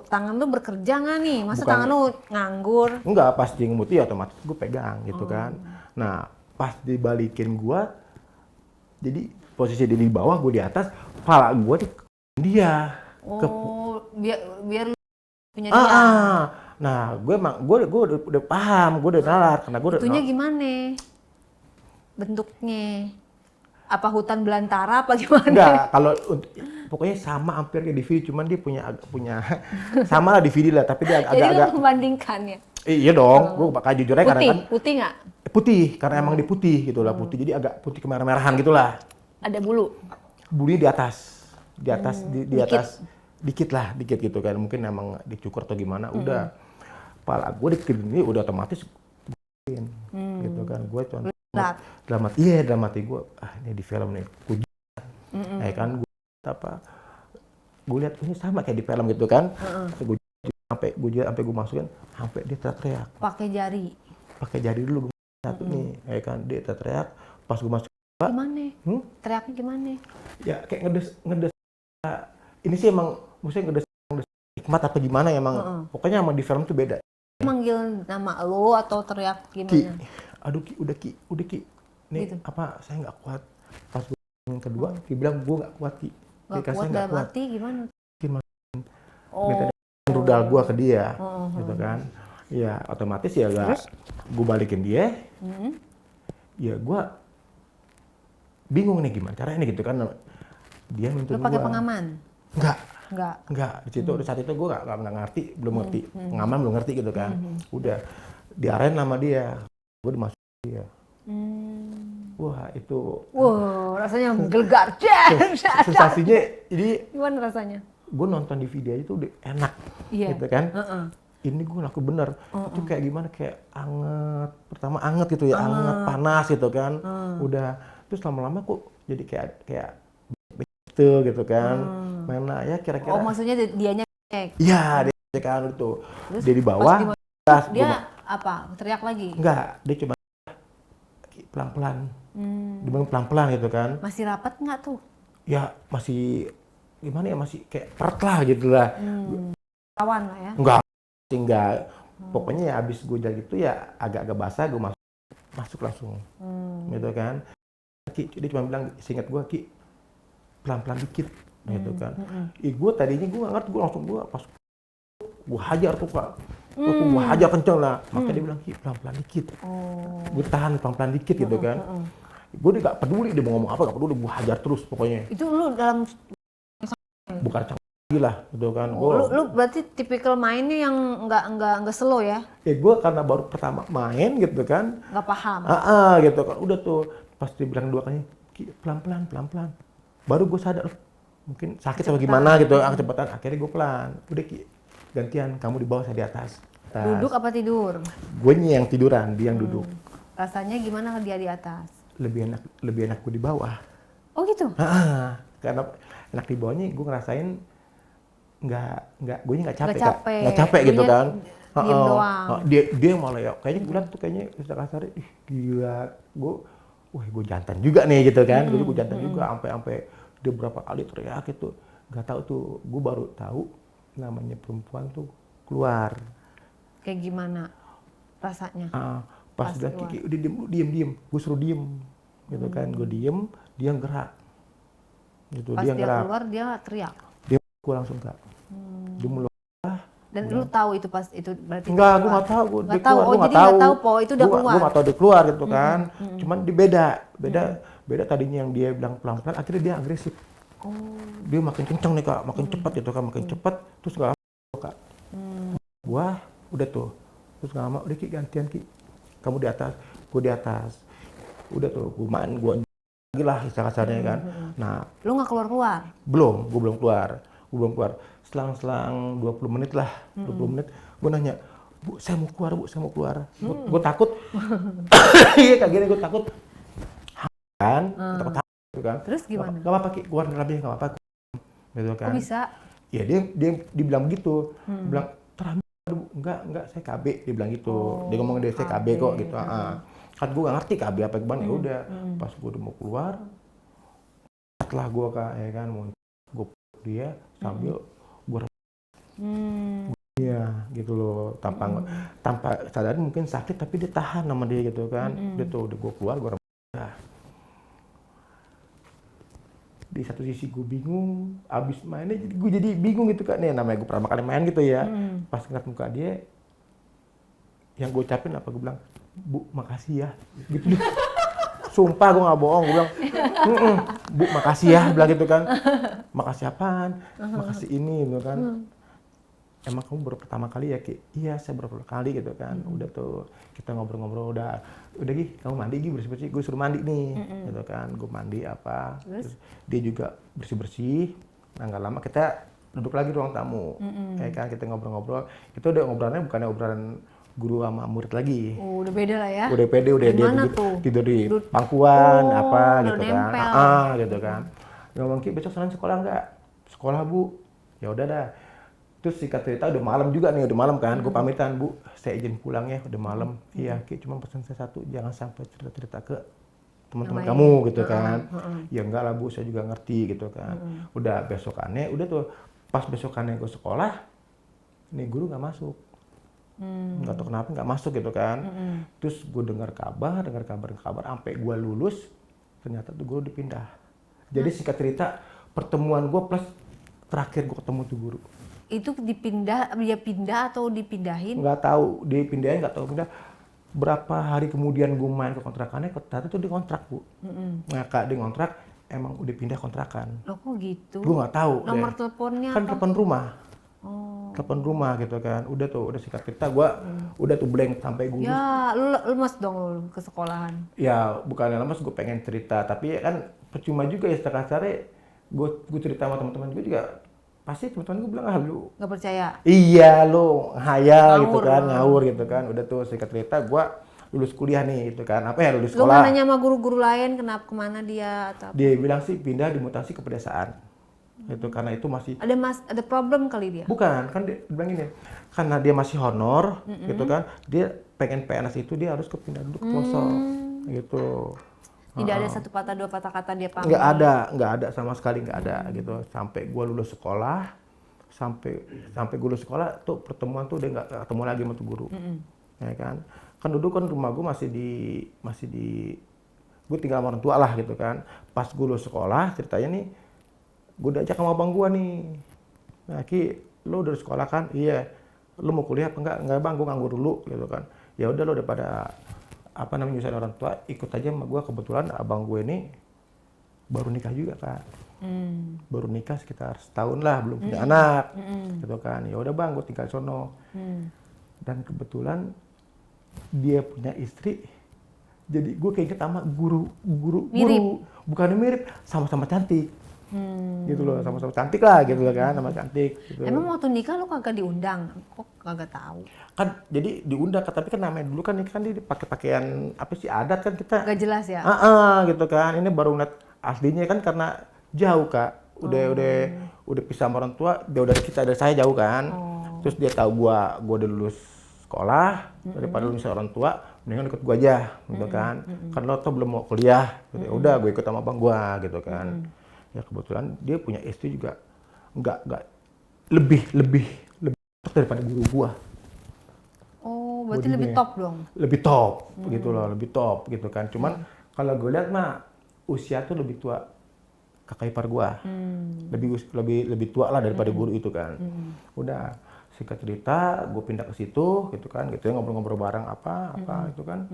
tangan lu bekerja nggak nih? Masa tangan lu nganggur? Enggak, pas dia ngemut ya otomatis gue pegang gitu kan. Nah pas dibalikin gue, jadi posisi dia di bawah, gue di atas, kepala gue di dia. Biar lu punya dia. Nah, gue udah paham, gue udah nalar karena gue itunya gimana? Bentuknya apa hutan belantara apa gimana? Enggak, kalau pokoknya sama hampir kayak DVD, cuman dia punya sama lah DVD lah, tapi dia Jadi agak lu membandingkan ya? Iya dong, gue bakal jujur aja karena kan putih nggak? Putih, karena emang dia putih gitu lah, putih jadi agak putih kemerah-merahan gitulah. Ada bulu? Bulunya di atas, di atas dikit gitu kan, mungkin emang dicukur atau gimana, udah. Kepala gue dikit ini udah otomatis gitu kan, gue cuma dalam hati gue, ini di film nih, gue kan gue lihat ini sama kayak di film gitu kan, gue sampai gue masukin, sampai dia teriak. Pakai jari dulu satu nih, kan dia teriak, pas gue masuk. Gimana? Teriaknya gimana? Ya kayak ngedes. Ini sih emang, maksudnya ngedes hikmat apa gimana ya emang, pokoknya emang di film tuh beda. Manggil nama lo atau teriak gimana? Aduh Ki, udah Ki. Nih gitu. apa, saya nggak kuat. Pas gue yang kedua, dia bilang gue nggak kuat Ki. Nggak kuat dalam hati gimana? Rudal gue ke dia, gitu kan. Ya otomatis ya gue balikin dia. Ya gue bingung nih gimana caranya gitu kan. Dia minta gue. Lo pakai pengaman? Enggak. Di situ saat itu gue nggak ngerti, belum ngerti. Pengaman belum ngerti gitu kan. Udah diarahin sama dia. Gue dimasukin dia. Wah itu Wow, rasanya menggelegar. sensasinya. Jadi Gimana rasanya? gue nonton di video itu udah enak, Iya. gitu kan. Heeh. Ini gue laku bener. Itu kayak gimana, kayak anget. Pertama anget gitu ya, anget, panas gitu kan. Udah, terus lama-lama kok jadi kayak gitu kan. Mana ya Oh, kira-kira. maksudnya dianya cek. Iya, dia kan itu. Terus Dia di pas bawah. dia apa? Teriak lagi? Enggak, dia cuma pelan-pelan. Dia bilang pelan-pelan gitu kan. Masih rapat nggak tuh? Ya masih gimana ya, masih kayak peret lah gitu lah. Lawan lah ya? Enggak. Pokoknya ya abis gue jalan gitu ya agak-agak basah, gue masuk langsung. Gitu kan. Ki, dia cuma bilang, seingat gue, Ki, pelan-pelan dikit. Gitu kan. Gue tadinya gue nggak ngerti, gue langsung pas gue hajar tuh Kak. Gue hajar kenceng lah. Makanya dia bilang, Ki, pelan-pelan dikit. Gue tahan pelan-pelan dikit gitu kan. Gue nggak peduli dia mau ngomong apa, nggak peduli, gue hajar terus pokoknya. Itu lu dalam Bukan lagi lah gitu kan. lu berarti tipikal mainnya yang nggak slow ya? Gue karena baru pertama main gitu kan. Nggak paham. Gitu kan. Udah tuh pas dia bilang 2 kali, Ki, pelan-pelan. Baru gue sadar, mungkin sakit atau gimana gitu, kecepatan. Akhirnya gue pelan. Udah Ki, gantian, kamu di bawah, saya di atas. Duduk apa tidur? Gue yang tiduran, dia yang duduk. Rasanya gimana dia di atas? Lebih enak gue di bawah. Oh gitu? Karena enak di bawahnya gue ngerasain gue nggak capek, Nggak capek. nggak capek gitu kan. Diem doang. Dia malah ya kayaknya gue liat tuh kayaknya kasar, ih gila, gue jantan juga nih gitu kan. Gue jantan juga sampai dia berapa kali teriak gitu. Nggak tahu tuh, gue baru tahu namanya perempuan tuh keluar. Kayak gimana rasanya? Pas udah Kiki udah diem, gue suruh diem gitu kan. Gue diem, dia gerak gitu. Pas dia keluar dia teriak? Dia gue langsung Kak. Dia mulai. Dan lu tahu itu pas itu berarti? Enggak, gue nggak tahu. Nggak tahu. Oh, jadi nggak tahu po itu udah keluar. Gue nggak tahu dia keluar gitu kan. Cuman dia beda tadinya yang dia bilang pelan-pelan, akhirnya dia agresif. Dia makin kenceng nih Kak, makin cepat gitu kan, makin cepat. Terus nggak lama Kak. Gua udah tuh, terus nggak lama udah Ki, gantian Ki. Kamu di atas, gue di atas. Udah tuh, gue lagi lah istilah-istilahnya kan. Nah, lu nggak keluar? gue belum keluar. Selang 20 menit lah, 20 menit, gue nanya, Bu, saya mau keluar. Gue takut, iya kayak gini, gue takut, kan, takut gitu kan. Terus gimana? Gak apa-apa Ki, keluar lebih, gak apa-apa, gitu kan. Kok bisa? Ya dia dibilang begitu, bilang, terhamil, enggak, saya KB, dia bilang gitu. Dia ngomong dia saya KB kok, gitu. Kan gue gak ngerti KB apa gimana, ya udah. Pas gue udah mau keluar, setelah gue Kak, ya kan, gue dia sambil gue iya gitu loh, tanpa sadar mungkin sakit tapi dia tahan sama dia gitu kan. Dia tuh udah gue keluar, gue di satu sisi gue bingung, abis mainnya gue jadi bingung gitu kan. Nih namanya gue pertama kali main gitu ya. Pas ngeliat muka dia, yang gue ucapin apa, gue bilang, Bu makasih ya gitu. Sumpah gue gak bohong, gue bilang, Bu makasih ya, bilang gitu kan. Makasih apaan? Makasih ini gitu kan. Emang kamu baru pertama kali ya Ki? Iya saya baru pertama kali gitu kan. Udah tuh kita ngobrol-ngobrol, udah Ki kamu mandi Ki, bersih-bersih. Gue suruh mandi nih gitu kan. Gue mandi apa, terus dia juga bersih-bersih. Nah gak lama kita duduk lagi ruang tamu. Kayak kan kita ngobrol-ngobrol. Itu udah ngobrolannya bukannya obrolan guru sama murid lagi. Udah beda lah ya. Udah pede, udah dia tidur di pangkuan apa gitu nempel. kan. Gitu kan. Ngomong Ki besok Senin sekolah enggak? Sekolah Bu. Ya udah dah. Terus singkat cerita udah malam juga nih, udah malam kan. Gue pamitan, Bu, saya izin pulang ya, udah malam. Iya Ki, cuma pesan saya satu, jangan sampai cerita-cerita ke teman-teman kamu gitu kan. Ya enggak lah Bu, saya juga ngerti gitu kan. Udah besokannya, udah tuh pas besokannya gue sekolah, nih guru nggak masuk. Nggak tahu kenapa nggak masuk gitu kan. Terus gue dengar kabar sampai gue lulus ternyata tuh guru dipindah. Jadi singkat cerita pertemuan gue plus terakhir gue ketemu tuh guru. Itu dia pindah atau dipindahin? Nggak tahu dipindahin, nggak tahu pindah. Berapa hari kemudian gue main ke kontrakannya, ternyata tuh dikontrak Bu. Nah Kak di kontrak emang udah pindah kontrakan. Loh kok gitu? Gue nggak tahu. Nomor teleponnya kan apa? telepon rumah. telepon rumah gitu kan. Udah singkat cerita gue udah tuh blank sampai gue. Ya, lu lemes dong lu ke sekolahan. Ya bukannya lemes, gue pengen cerita, tapi ya kan percuma juga ya setelah kasarnya gue cerita sama teman-teman gue juga pasti teman-teman gue bilang lu Nggak percaya? iya lu ngayal gitu Ngawur. kan, ngawur gitu kan. Udah tuh singkat cerita gue lulus kuliah nih gitu kan, lulus Lu nggak sekolah. nanya sama guru-guru lain kenapa kemana dia atau apa? Dia bilang sih pindah dimutasi ke pedesaan. Itu karena itu masih Ada problem kali dia? bukan, kan dia bilang gini, karena dia masih honor gitu kan, dia pengen PNS itu dia harus kepindah dulu ke pelosok gitu. Tidak ada satu patah dua patah kata dia panggil. Nggak ada sama sekali, nggak ada gitu. Sampai gua lulus sekolah, sampai gue lulus sekolah tuh pertemuan tuh udah nggak ketemu lagi sama tuh guru. Ya kan dulu kan rumah gue masih di gue tinggal sama orang tua lah gitu kan. Pas gue lulus sekolah ceritanya nih, gue diajak sama abang gue nih, nah Ki, lo udah sekolah kan? Iya. Lo mau kuliah apa enggak bang, gue nganggur dulu gitu kan. Ya udah lo daripada nyusahin orang tua, ikut aja sama gue. Kebetulan abang gue ini baru nikah juga kan. Baru nikah sekitar setahun lah, belum punya anak gitu kan. Ya udah bang, gue tinggal sono. Dan kebetulan dia punya istri, jadi gue keinget sama guru, bukannya mirip, sama-sama cantik. Gitu loh, sama-sama cantik lah gitu loh kan, sama cantik gitu. Emang waktu nikah lu kagak diundang? Kok kagak tahu? Kan jadi diundang, tapi kan namanya dulu kan dia pakai pakaian apa sih, adat kan kita. Gak jelas ya? Gitu kan. Ini baru ngeliat aslinya kan karena jauh Kak. Udah pisah sama orang tua, dia udah dari saya jauh kan. Terus dia tahu gua udah lulus sekolah, daripada lulus orang tua, mendingan ikut gua aja gitu kan. Kan lo tuh belum mau kuliah, gitu. Udah gue ikut sama abang gua gitu kan. Ya kebetulan dia punya istri juga nggak lebih daripada guru gua. Oh, berarti lebih top dong? Lebih top gitu loh, lebih top gitu kan. Cuman kalau gue lihat mah usia tuh lebih tua kakak ipar gua. Lebih tua lah daripada guru itu kan. Udah singkat cerita gue pindah ke situ gitu kan, gitu ya, ngobrol-ngobrol bareng apa gitu kan.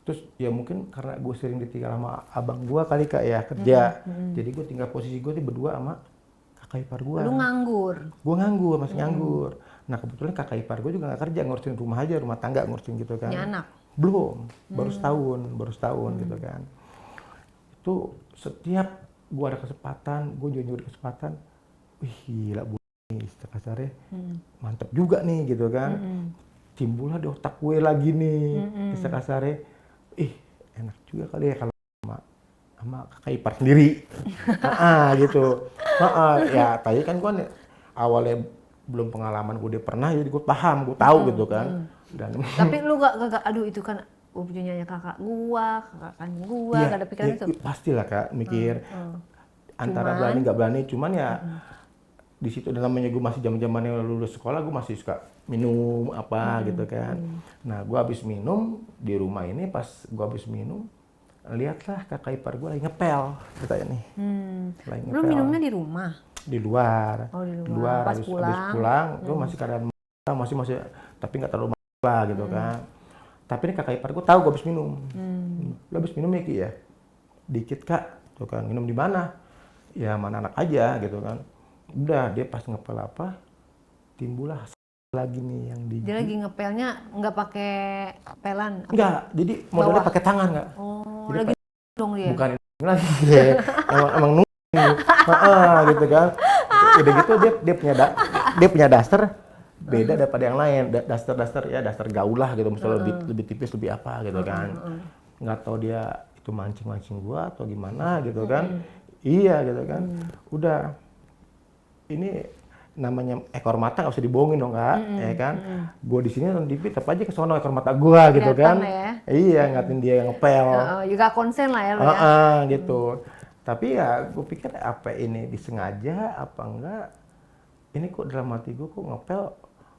Terus ya mungkin karena gue sering ditinggal sama abang gue kali Kak ya, kerja. Jadi gue tinggal posisi gue berdua sama kakak ipar gue. Lu nganggur? Gue nganggur, masih nganggur. Nah kebetulan kakak ipar gue juga nggak kerja, ngurusin rumah aja, rumah tangga ngurusin gitu kan. Punya anak? Belum, baru setahun gitu kan. Itu setiap gue ada kesempatan, gue nyuri kesempatan, wih gila bu, kasarnya mantep juga nih gitu kan. Timbullah di otak gue lagi nih, kasarnya, enak juga kali ya kalau sama kakak ipar sendiri. Gitu. Ya tadi kan gue awalnya belum pengalaman, gue pernah, jadi gue paham, gue tahu gitu kan. Dan tapi lu gak aduh itu kan punyanya kakak gua, ya, gak ada pikiran itu? Pastilah Kak, mikir antara berani nggak berani, cuman ya di situ namanya gue masih zaman-zamannya lulus sekolah, gue masih suka minum apa gitu kan. Nah gue habis minum di rumah ini, pas gue habis minum lihatlah kakak ipar gue lagi ngepel katanya nih. Lagi ngepel. Lu minumnya di rumah? Di luar. Oh, di luar. Pas habis pulang gue masih keadaan masih tapi nggak terlalu lah gitu kan. Tapi ini kakak ipar gue tahu gue habis minum. Lu habis minum ya Ki ya? Dikit Kak, tuh kan, minum di mana? Ya mana anak aja gitu kan. Udah dia pas ngepel apa, timbullah lagi nih yang di. Dia lagi ngepelnya nggak pakai pelan? Enggak, jadi modelnya pakai tangan Kak. Oh, jadi lagi dong dia? Bukan lagi emang gitu kan. Udah gitu dia punya daster beda daripada yang lain. Daster gaul lah gitu, misalnya lebih tipis, lebih apa gitu kan. Nggak tahu dia itu mancing gua atau gimana gitu kan. Iya gitu kan. Udah, ini namanya ekor mata nggak usah dibohongin dong Kak, ya kan. Gua di sini nonton TV, tetap aja ke sono ekor mata gua gitu kan. Ya? Iya, ngatin dia yang ngepel. Juga konsen lah ya lo ya. Gitu. Tapi ya gue pikir apa ini disengaja apa enggak. Ini kok dalam hati gue kok ngepel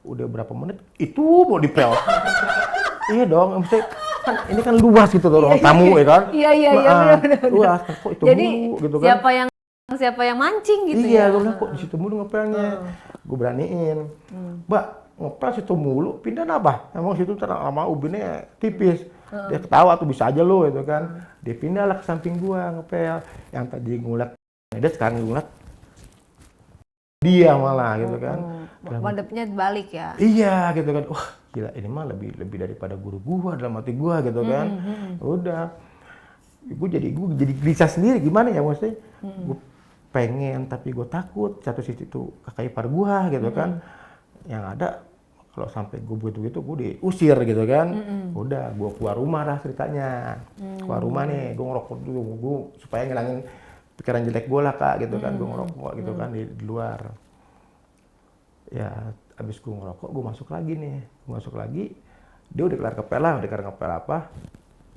udah berapa menit itu mau dipel. Iya dong, maksudnya kan ini kan luas gitu loh, ruang tamu ya kan. Iya benar. Luas, kok itu jadi, mulu gitu kan. Siapa yang mancing gitu iya, ya. gue bilang kok di situ mulu ngepelnya. Gue beraniin. Mbak, ngepel situ mulu, pindah apa? Emang situ lama ubinnya tipis. Dia ketawa tuh, bisa aja lo gitu kan. Dia pindah lah ke samping gua ngepel. Yang tadi ngulat, dia sekarang ngulat dia malah gitu kan. Madepnya balik ya. Iya gitu kan, wah gila ini mah lebih daripada guru gua dalam hati gua gitu kan. Udah, gue jadi gelisah sendiri gimana ya maksudnya. Gue pengen tapi gue takut satu sisi itu kakak ipar gua gitu kan. Yang ada kalau sampai gue begitu gue diusir gitu kan. Udah, gue keluar rumah lah ceritanya. Keluar rumah nih, gue ngerokok dulu, gue supaya ngilangin pikiran jelek gue lah kak gitu kan. Gue ngerokok gitu kan di luar. Ya abis gue ngerokok, gue masuk lagi nih. Gue masuk lagi, dia udah kelar ngepel apa.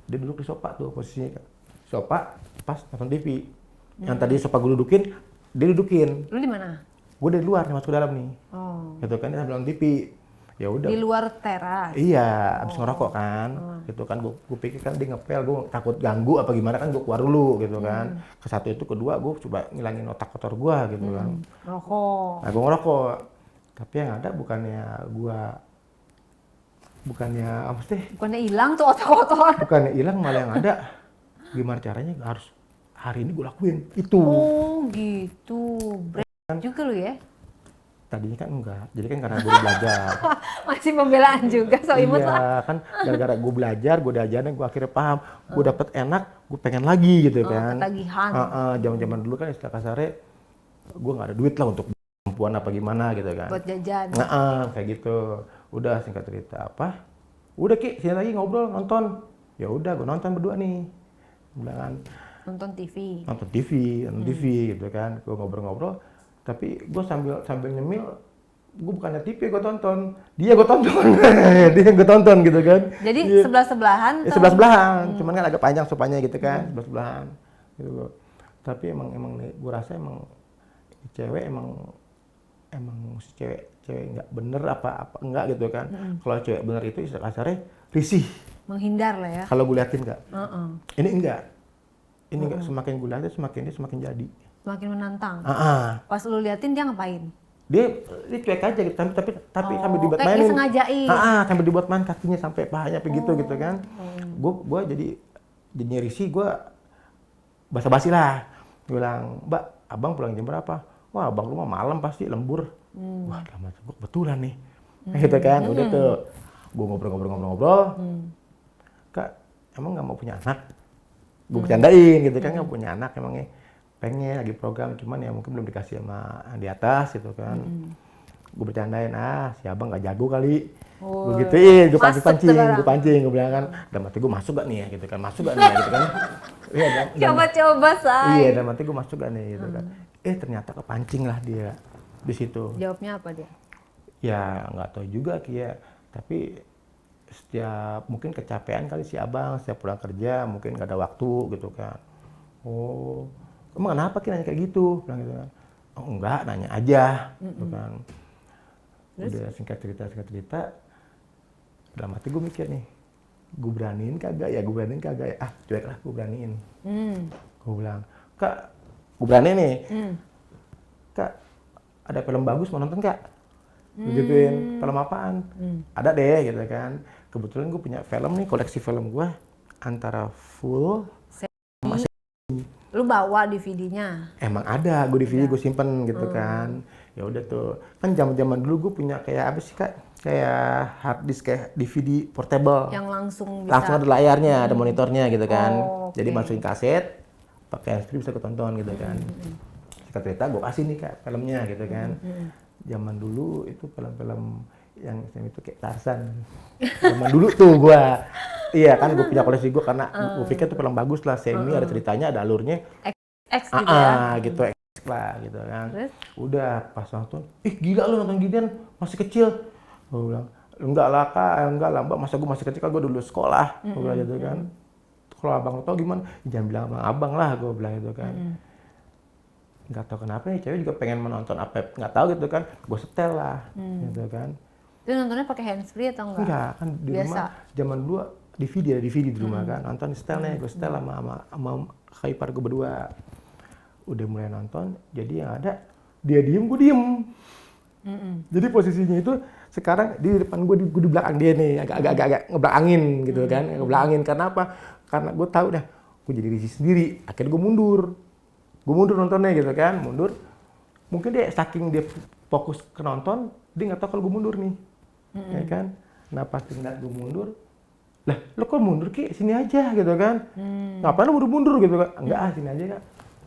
Dia duduk di sofa tuh posisinya. Sofa pas nonton TV. Yang tadi sofa gue dudukin, dia dudukin. Lu di mana? Gue dari luar, masuk ke dalam nih. Oh. Gitu kan, dia sambil nonton TV. Ya udah. Di luar teras. Iya, abis ngerokok kan. Gitu kan, gue pikir kan dia ngepel, gue takut ganggu apa gimana kan gue keluar dulu gitu kan. Ke satu itu, kedua gue coba ngilangin otak kotor gue gitu kan. Rokok. Nah, gue ngerokok. Tapi yang ada bukannya apa sih? Bukannya hilang tuh otak-otak. Bukannya hilang, malah yang ada gimana caranya harus hari ini gue lakuin itu. Oh gitu. Brand juga lu ya? Tadinya kan enggak, jadi kan karena gue belajar. Masih pembelaan juga, so imut lah. Iya, kan gara-gara gue belajar, gue diajarin, gue akhirnya paham. Gue dapet enak, gue pengen lagi gitu kan. Ketagihan. Zaman-zaman dulu kan istilah kasarnya, gue nggak ada duit lah untuk perempuan apa gimana gitu kan. Buat jajan. Kayak gitu. Udah singkat cerita apa? Udah Ki, sini lagi ngobrol, nonton. Ya udah, gue nonton berdua nih. Bilang kan, Nonton TV. nonton TV gitu kan. Gue ngobrol-ngobrol, tapi gue sambil nyemil, gue bukannya TV gue tonton, dia gue tonton. Dia yang gue tonton gitu kan. Jadi Iya. sebelah-sebelahan. Sebelah-sebelahan, cuman kan agak panjang sopannya gitu kan, sebelah-sebelahan. Gitu loh. Tapi emang gue rasa emang cewek emang si cewek nggak bener apa enggak gitu kan. Kalau cewek bener itu istilah kasarnya risih. Menghindar lah ya. Kalau gue liatin nggak. Ini enggak. Ini enggak, semakin gue liatin semakin jadi. Semakin menantang. Ah. Pas lu liatin dia ngapain? Dia cuek aja gitu, tapi sambil dibuat kayak mainin. disengajain. Sambil dibuat main kakinya sampai pahanya begitu gitu kan. Gue jadi risih, gue basa-basi lah. Gue bilang, "Mbak, abang pulang jam berapa?" "Wah, abang rumah malam pasti lembur." Wah, lama gue kebetulan nih. Gitu kan. Udah tuh gue ngobrol. "Kak, emang nggak mau punya anak?" Gue bercandain gitu kan, nggak punya anak emangnya. Pengen lagi program, cuman ya mungkin belum dikasih sama yang di atas gitu kan. Gue bercandain, si abang nggak jago kali. Gue gituin, gue pancing, gue bilang kan, dalam hati gue masuk gak nih ya gitu kan, masuk gak nih ya gitu kan. Iya, Coba-coba, say. Iya, dalam hati gue masuk gak nih gitu kan. Ternyata kepancing lah dia di situ. Jawabnya apa dia? Ya nggak tahu juga Ki ya, tapi setiap mungkin kecapean kali si abang setiap pulang kerja mungkin nggak ada waktu gitu kan. Oh, emang kenapa Ki nanya kayak gitu? Bilang gitu kan. Oh enggak, nanya aja gitu kan. Udah singkat cerita dalam hati gue mikir nih, gue beraniin kagak ya, cuek lah gue beraniin. Gue bilang, "Kak, gue berani nih, Kak, ada film bagus mau nonton Kak?" Gituin, film apaan? Ada deh gitu kan. Kebetulan gue punya film nih, koleksi film gue antara full sama Lu bawa DVD-nya? emang ada, gue DVD gue simpen gitu kan. Ya udah tuh, kan zaman dulu gue punya kayak apa sih Kak? Kayak hard disk kayak DVD portable. Yang langsung bisa? Langsung ada layarnya, ada monitornya gitu kan. Oh, Jadi oke. masukin kaset, pakai handsfree bisa ketonton gitu kan. Singkat cerita gue kasih nih Kak filmnya gitu kan. Zaman dulu itu film-film yang itu kayak Tarzan. Zaman dulu tuh gue. Iya kan, gue punya koleksi gue karena gue pikir itu film bagus lah, semi ada ceritanya, ada alurnya. X gitu ya? Gitu X lah gitu kan. Terus? Udah pas nonton, gila lu nonton ginian masih kecil. Gue bilang, enggak lah Kak, enggak lah Mbak, masa gue masih kecil kan gue dulu sekolah. Gue bilang gitu kan. Kalau abang lo tau gimana? Jangan bilang abang lah, gue bilang gitu kan. Nggak tahu kenapa nih cewek juga pengen menonton apa, nggak tahu gitu kan. Gue setel lah gitu kan. Itu nontonnya pakai handsfree atau enggak? Enggak, kan di Biasa. rumah zaman dulu DVD di rumah kan, nonton setel nih, gue setel sama kakak ipar gue berdua. Udah mulai nonton, jadi yang ada dia diem, gue diem. Jadi posisinya itu sekarang di depan gue di belakang dia nih, agak ngebelakangin gitu kan, ngebelakangin karena apa? Karena gue tahu dah, gue jadi risih sendiri. Akhirnya gue mundur nontonnya gitu kan, mundur. Mungkin dia saking dia fokus ke nonton, dia nggak tahu kalau gue mundur nih, ya kan. Nah pas ngeliat gue mundur, lah lo kok mundur Ki, sini aja gitu kan. Ngapain lo mundur gitu kan? Enggak, sini aja Kak.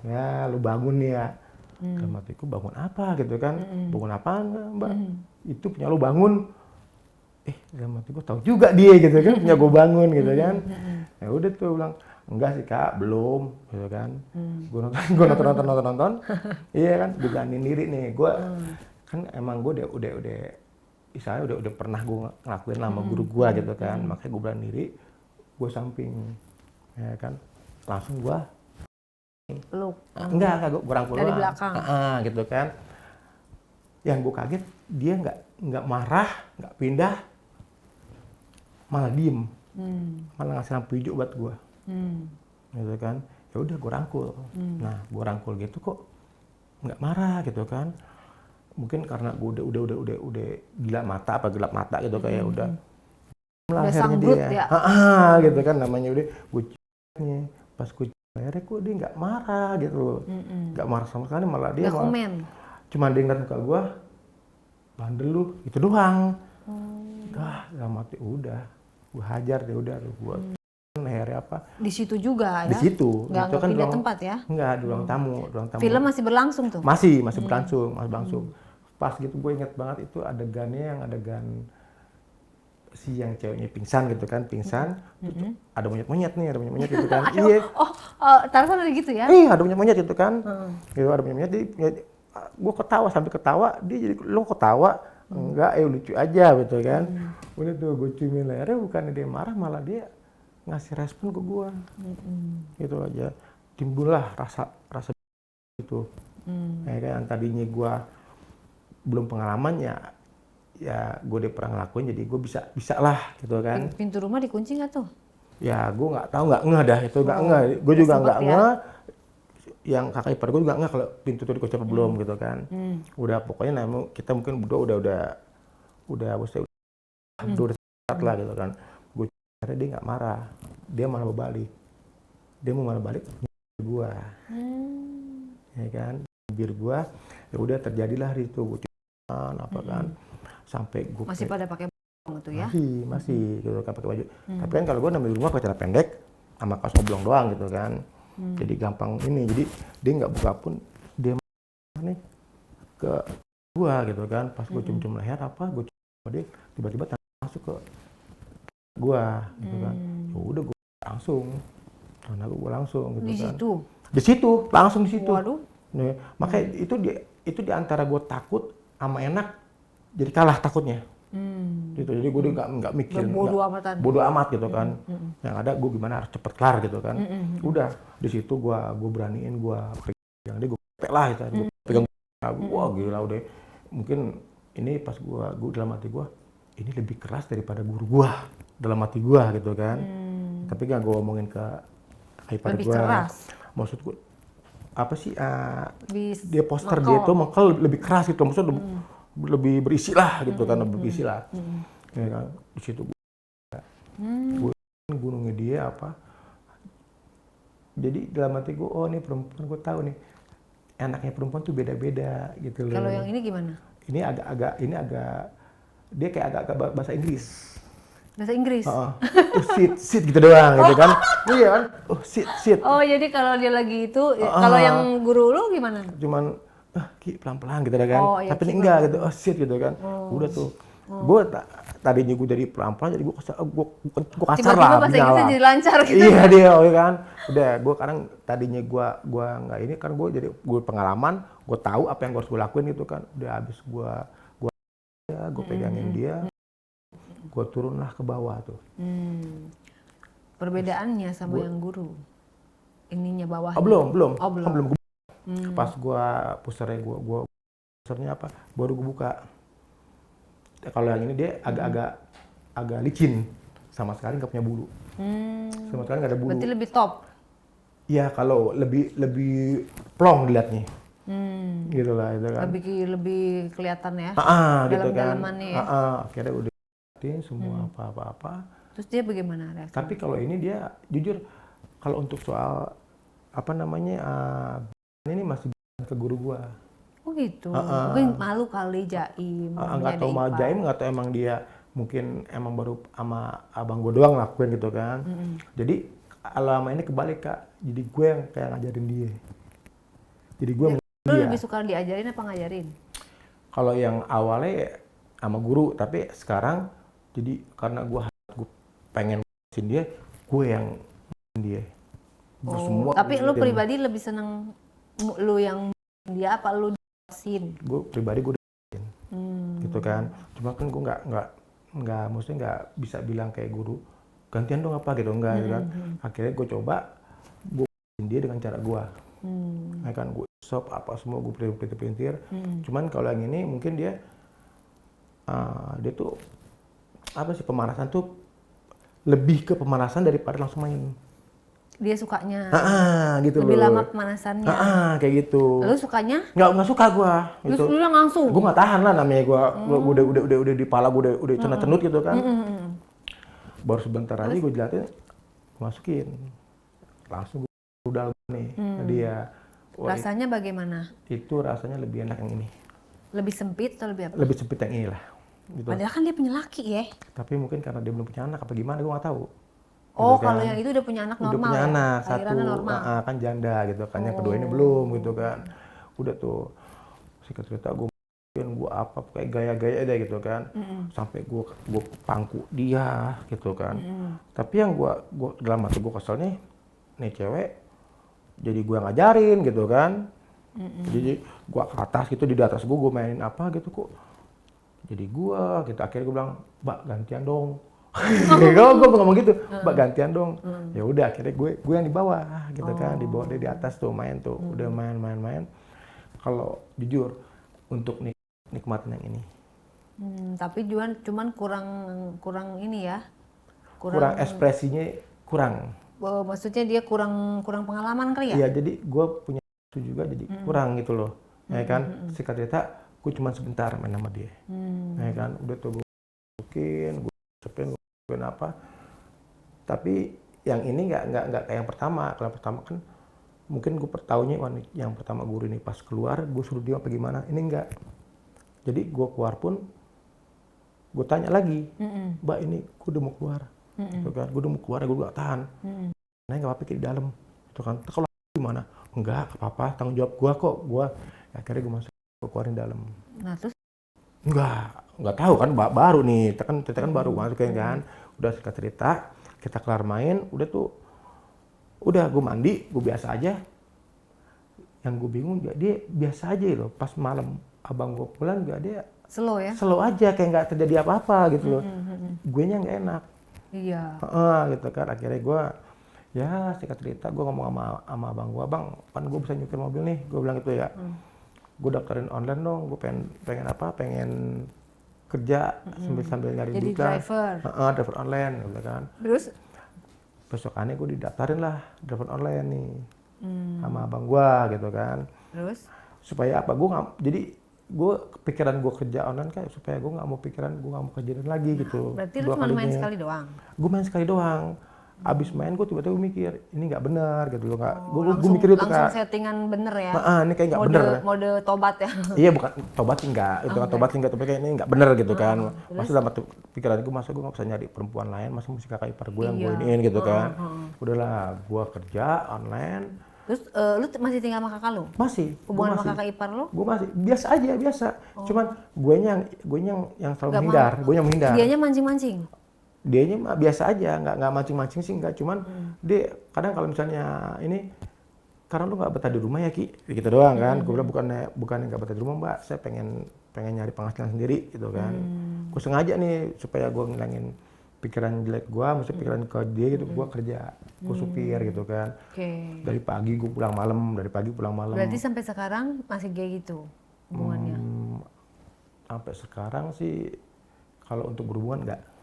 Ya lo bangun nih ya. Dalam hatiku bangun apa gitu kan. Bangun apa enggak Mbak? Itu punya lo bangun. Dalam hati gue tahu juga dia gitu kan, punya gue bangun gitu kan. Ya udah tuh bilang, enggak sih Kak, belum gitu kan. Gue nonton. Iya kan, gue beraniin diri nih. Gue kan emang gue udah misalnya udah pernah gue ngelakuin sama guru gue gitu kan. Makanya gue berani diri, gue samping, ya kan. Langsung gue Peluk. enggak gue rangkul Dari doang. belakang. Gitu kan. Yang gue kaget dia nggak marah, nggak pindah, malah diem, malah ngasih lampu hijau buat gue, gitu kan. Ya udah gue rangkul. Nah gue rangkul gitu kok nggak marah gitu kan. Mungkin karena gue udah gelap mata gitu kayak udah Sangbrut ya. Gitu kan namanya udah gue ciumnya. Pas gue cium akhirnya kok dia nggak marah gitu loh, nggak marah sama sekali, malah dia Nggak komen. Cuma dia ngeliat muka gue, bandel lu, itu doang. Dalam hati udah, gue hajar deh udah, gue akhirnya apa? Di situ juga Di ya? situ. Nggak Itu kan pindah ruang, tempat ya? Enggak, di ruang tamu. Film masih berlangsung tuh? Masih berlangsung. Pas gitu gue inget banget itu adegannya yang adegan si yang ceweknya pingsan gitu kan, terus ada monyet-monyet gitu kan. Iya. Tarzan ada gitu ya? Ada monyet-monyet gitu kan. Gitu ada monyet-monyet, gue sampai ketawa, dia jadi lo ketawa, enggak, lucu aja gitu kan. Udah tuh gue ciumin lehernya, bukannya dia marah, malah dia ngasih respon ke gue. Gitu aja. Timbullah rasa itu. Ya kan, tadinya gue belum pengalamannya, ya gue udah pernah ngelakuin, jadi gue bisa lah gitu kan. Pintu rumah dikunci nggak tuh? Ya gue nggak tahu, nggak ngeh dah itu, nggak ngeh. Gue juga nggak ngeh. Yang kakak ipar gue juga nggak kalau pintu itu dikunci apa belum gitu kan. Udah pokoknya kita mungkin berdua udah sehat lah gitu kan. Gue akhirnya dia nggak marah, dia malah berbalik. Dia mau malah balik gue, ya kan, bibir gue. Ya udah terjadilah itu gue ciuman apa kan, sampai gue masih pada pakai baju tuh ya? Masih gitu kan pakai baju. Tapi kan kalau gue namanya di rumah pakai celana pendek sama kaos oblong doang gitu kan. Jadi gampang ini, jadi dia nggak buka pun dia nih ke gua gitu kan. Pas gue cium-cium leher gue cium dia, tiba-tiba masuk ke gua gitu kan. Ya udah gue langsung, karena gue langsung gitu di kan. Situ? Di situ, langsung di situ. Waduh. Nih, makanya itu di antara gue takut sama enak, jadi kalah takutnya. Gitu, jadi gue nggak mikir, bodo amat gitu kan. Yang ada gue gimana harus cepet kelar gitu kan. Udah di situ gue beraniin, gue pegang dia, gue pek lah gitu, gue pegang, wah gila udah. Mungkin ini pas gue dalam hati gue, ini lebih keras daripada guru gue dalam hati gue gitu kan. Tapi gak gue omongin ke ipar gue. Maksud gue apa sih? Dia poster dia itu mengkel lebih keras gitu, maksudnya lebih berisi lah gitu kan, lebih berisi lah. Ya kan, di situ gue gunungnya dia apa. Jadi dalam hati gue, oh ini perempuan, gue tahu nih enaknya perempuan tuh beda-beda gitu loh. Kalau yang ini gimana? Ini agak dia kayak agak bahasa Inggris. Bahasa Inggris? Sit gitu doang gitu kan. Iya kan, sit. Oh jadi kalau dia lagi itu, kalau yang guru lu gimana? Cuman Ki pelan-pelan gitu kan. Iya, tapi ini enggak gitu, sit gitu kan. Udah tuh. Gue tadinya gue dari pelan-pelan, jadi gue kasar lah. Tiba-tiba bahasa Inggrisnya jadi lancar gitu. Iya dia, kan. Udah, gue kadang tadinya gue nggak ini kan, gue pengalaman, gue tahu apa yang harus gue lakuin gitu kan. Udah habis gue pegangin dia, gue turun lah ke bawah tuh. Perbedaannya sama yang guru, ininya bawah. Belum. Pas pusernya apa, baru gue buka. Kalau yang ini dia agak licin, sama sekali nggak punya bulu. Sama sekali nggak ada bulu. Berarti lebih top? Ya kalau lebih plong dilihatnya. Gitu lah itu kan. Lebih kelihatan ya? Gitu kan. Dalam-dalamannya ya? Akhirnya udah semua apa-apa. Terus dia bagaimana reaksi? Tapi kalau ini dia jujur, kalau untuk soal apa namanya ini masih ke guru gua. Oh gitu. Mungkin malu kali Jaim. Nggak punya tahu adik mal ipar. Jaim, nggak tahu emang dia mungkin emang baru sama abang gue doang lakuin gitu kan. Jadi lama ini kebalik Kak, jadi gue yang kayak ngajarin dia. Jadi gue Lu dia. lebih suka diajarin apa ngajarin? Kalau yang awalnya sama guru, tapi sekarang jadi karena gue pengen ngajarin dia, gue yang ngajarin dia. Oh, tapi lu pribadi lebih seneng lu yang dia apa lu jelasin? Gue pribadi gue gitu kan. Cuma kan gue nggak maksudnya nggak bisa bilang kayak guru gantian dong apa gitu enggak gitu kan. Akhirnya gue coba gue ngajarin dia dengan cara gue. Ya kan gue shop apa semua gue pelintir. Cuman kalau yang ini mungkin dia tuh apa sih, pemanasan tuh lebih ke pemanasan daripada langsung main. Dia sukanya Gitu lebih loh. lama pemanasannya. Kayak gitu. Lu sukanya? Nggak suka gua Terus gitu. lu langsung? Gue nggak tahan lah, namanya gua udah di pala gue udah cenut gitu kan. Baru sebentar aja gue jelatin, gua masukin. Langsung gue udah nih ke dia. Wah, Rasanya bagaimana? itu rasanya lebih enak yang ini. Lebih sempit atau lebih apa? Lebih sempit yang ini lah. Gitu. Padahal kan dia punya laki ya. Tapi mungkin karena dia belum punya anak apa gimana gue nggak tahu. Oh, Gitu kalau kan. yang itu udah punya anak normal. Udah punya ya? anak satu, Lahirannya normal. kan janda gitu kan. Yang kedua ini belum gitu kan. Udah tuh singkat cerita gue apa kayak gaya-gaya deh gitu kan. Sampai gue pangku dia gitu kan. Tapi yang gue dalam hati gue kesel nih cewek jadi gue ngajarin gitu kan. Jadi gue ke atas gitu, di atas gue mainin apa gitu kok. Jadi gue gitu, akhirnya gue bilang, "Mbak gantian dong." Gue ngomong gitu, "Mbak gantian dong." Ya udah akhirnya gue yang di bawah gitu kan, di bawah dia di atas tuh main tuh, udah main. Kalau jujur untuk nikmatin yang ini. Tapi cuman kurang ini ya. Kurang ekspresinya kurang. Maksudnya dia kurang pengalaman kali ya? Iya, jadi gue punya itu juga jadi kurang gitu loh. Ya kan, singkat cerita gue cuma sebentar main sama dia. Ya kan, udah tuh gue cepin apa. Tapi yang ini nggak kayak yang pertama. Kalau yang pertama kan mungkin gue taunya yang pertama guru ini pas keluar gue suruh dia apa gimana. Ini enggak. Jadi gue keluar pun gue tanya lagi, "Mbak ini gue udah mau keluar." Gitu kan, gue udah mau keluar, gue gak tahan. Nah nggak apa-apa di dalam. Gitu kan. Kalau gimana? Enggak, apa-apa. Tanggung jawab gue kok. Akhirnya gue masuk, gue keluarin dalam. Nah terus? Nggak tahu kan, baru nih, kita kan baru masukin kan. Udah singkat cerita, kita kelar main, udah gue mandi, gue biasa aja. Yang gue bingung juga dia biasa aja loh. Pas malam abang gue pulang juga dia Slow ya? slow aja, kayak nggak terjadi apa-apa gitu loh. Gue nya nggak enak. Iya. Gitu kan, akhirnya gue ya singkat cerita gue ngomong sama abang gue, "Bang, kan gue bisa nyetir mobil nih," gue bilang gitu ya. Gue daftarin online dong, gue pengen kerja sambil nyari Jadi duit lah. driver. Driver online gitu kan. Terus? Besokannya gue didaftarin lah driver online nih sama abang gue gitu kan. Terus? Supaya apa? Jadi gue pikiran gue kerja online kan supaya gue nggak mau kerjain lagi gitu. Berarti lu cuma main sekali doang? Gue main sekali doang. Abis main gue tiba-tiba mikir ini nggak benar gitu loh, gue mikir itu langsung Kak. settingan bener ya? Ini kayak nggak bener. Mode tobat ya? Iya, bukan tobat sih enggak, itu kan tobat sih enggak, tapi kayak ini enggak bener gitu kan. Masa dalam pikiran gue, masa gue nggak bisa nyari perempuan lain, masa mesti kakak ipar gue yang gue iniin gitu kan. Udahlah, gue kerja online. Terus lu masih tinggal sama kakak lu? Masih. Hubungan sama kakak ipar lu? Gue masih biasa aja, biasa. Cuman gue yang selalu menghindar, gue yang menghindar. Dianya mancing-mancing? Dianya mah biasa aja, nggak mancing-mancing sih enggak. Cuman dia kadang kalau misalnya ini, karena lu nggak betah di rumah ya Ki, gitu doang kan. Gue bilang bukan nggak betah di rumah Mbak, saya pengen nyari penghasilan sendiri gitu kan. Gue sengaja nih supaya gue ngilangin pikiran jelek gue, maksudnya pikiran ke dia gitu. Gue kerja, gue supir gitu kan. Dari pagi gue pulang malam, Berarti sampai sekarang masih kayak gitu hubungannya? Sampai sekarang sih kalau untuk berhubungan enggak.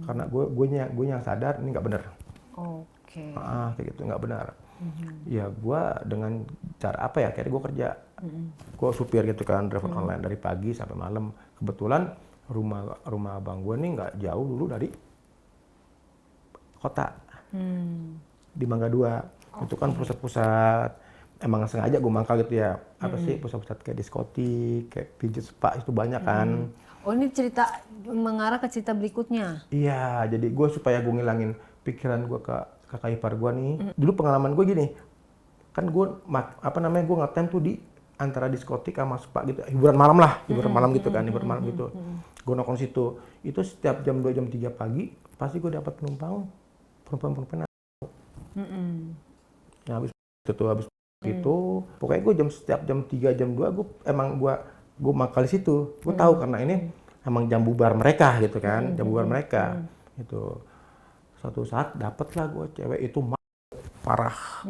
Karena gue yang sadar ini nggak benar. Kayak gitu nggak benar. Ya gue dengan cara apa ya, kayak gue kerja, gue supir gitu kan, driver online dari pagi sampai malam. Kebetulan rumah abang gue nih nggak jauh dulu dari kota, di Mangga 2. Itu kan pusat-pusat emang sengaja gue mangkal gitu ya, apa sih pusat-pusat kayak diskotik, kayak pijit spa itu banyak kan. Oh ini cerita mengarah ke cerita berikutnya. Iya, jadi gue supaya gue ngilangin pikiran gue ke kakak ipar gue nih. Dulu pengalaman gue gini, kan gue gue ngetem tuh di antara diskotik sama spa gitu, hiburan malam lah, hiburan malam gitu kan, hiburan malam gitu. Gue nongkrong situ, itu setiap jam 2 jam 3 pagi pasti gue dapat penumpang perempuan. Ya habis itu, pokoknya gue setiap jam 3 jam 2 gue mangkal di situ. Gue tahu karena ini emang jam bubar mereka gitu kan, jam bubar mereka. Itu suatu saat dapet lah gue cewek itu parah.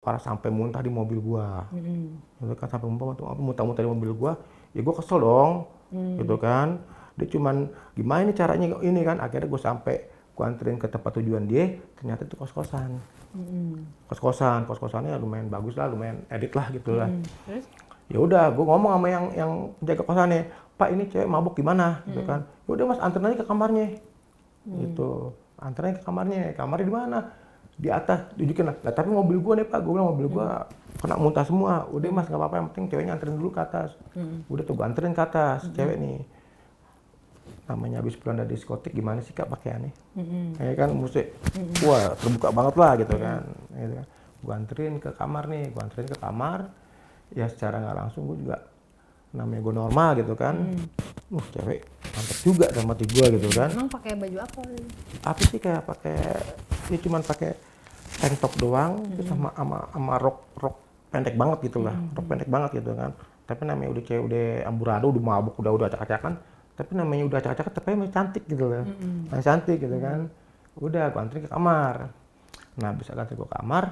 Parah sampai muntah di mobil gua. Gitu kan, sampai muntah di mobil gua. Ya gua kesel dong. Gitu kan. Dia cuman gimana ini caranya ini kan, akhirnya gua sampai gua anterin ke tempat tujuan dia, ternyata itu kos-kosan. Kos-kosannya lumayan bagus lah, lumayan edit lah gitu lah. Terus? Ya udah, gua ngomong sama yang jaga kosannya, "Pak, ini cewek mabuk gimana?" Gitu kan. Ya udah Mas, anterin aja ke kamarnya. Gitu. Anterin ke kamarnya. Kamarnya di mana? Di atas, tunjukin lah. Tapi mobil gua nih Pak, gua bilang mobil gua kena muntah semua. Udah Mas, nggak apa-apa, yang penting ceweknya anterin dulu ke atas. Udah tuh gua anterin ke atas, cewek nih. Namanya habis pulang dari diskotik, gimana sih Kak pakaiannya? Ya kan, mesti, wah terbuka banget lah gitu kan. Gitu kan. Gua anterin ke kamar nih, ya secara nggak langsung gua juga, namanya gua normal gitu kan. Cewek mantep juga sama hati gua gitu kan. Emang pakai baju apa? Apa sih, kayak pakai, dia cuman pakai tank top doang, terus sama rok pendek banget gitu lah, rok pendek banget gitu kan. Tapi namanya udah cewek, udah amburadul, udah mabuk, udah acak-acakan, tapi namanya udah acak-acakan, tapi masih cantik gitu lah, masih cantik gitu kan. Udah gua anterin ke kamar. Nah bisa anterin ke kamar,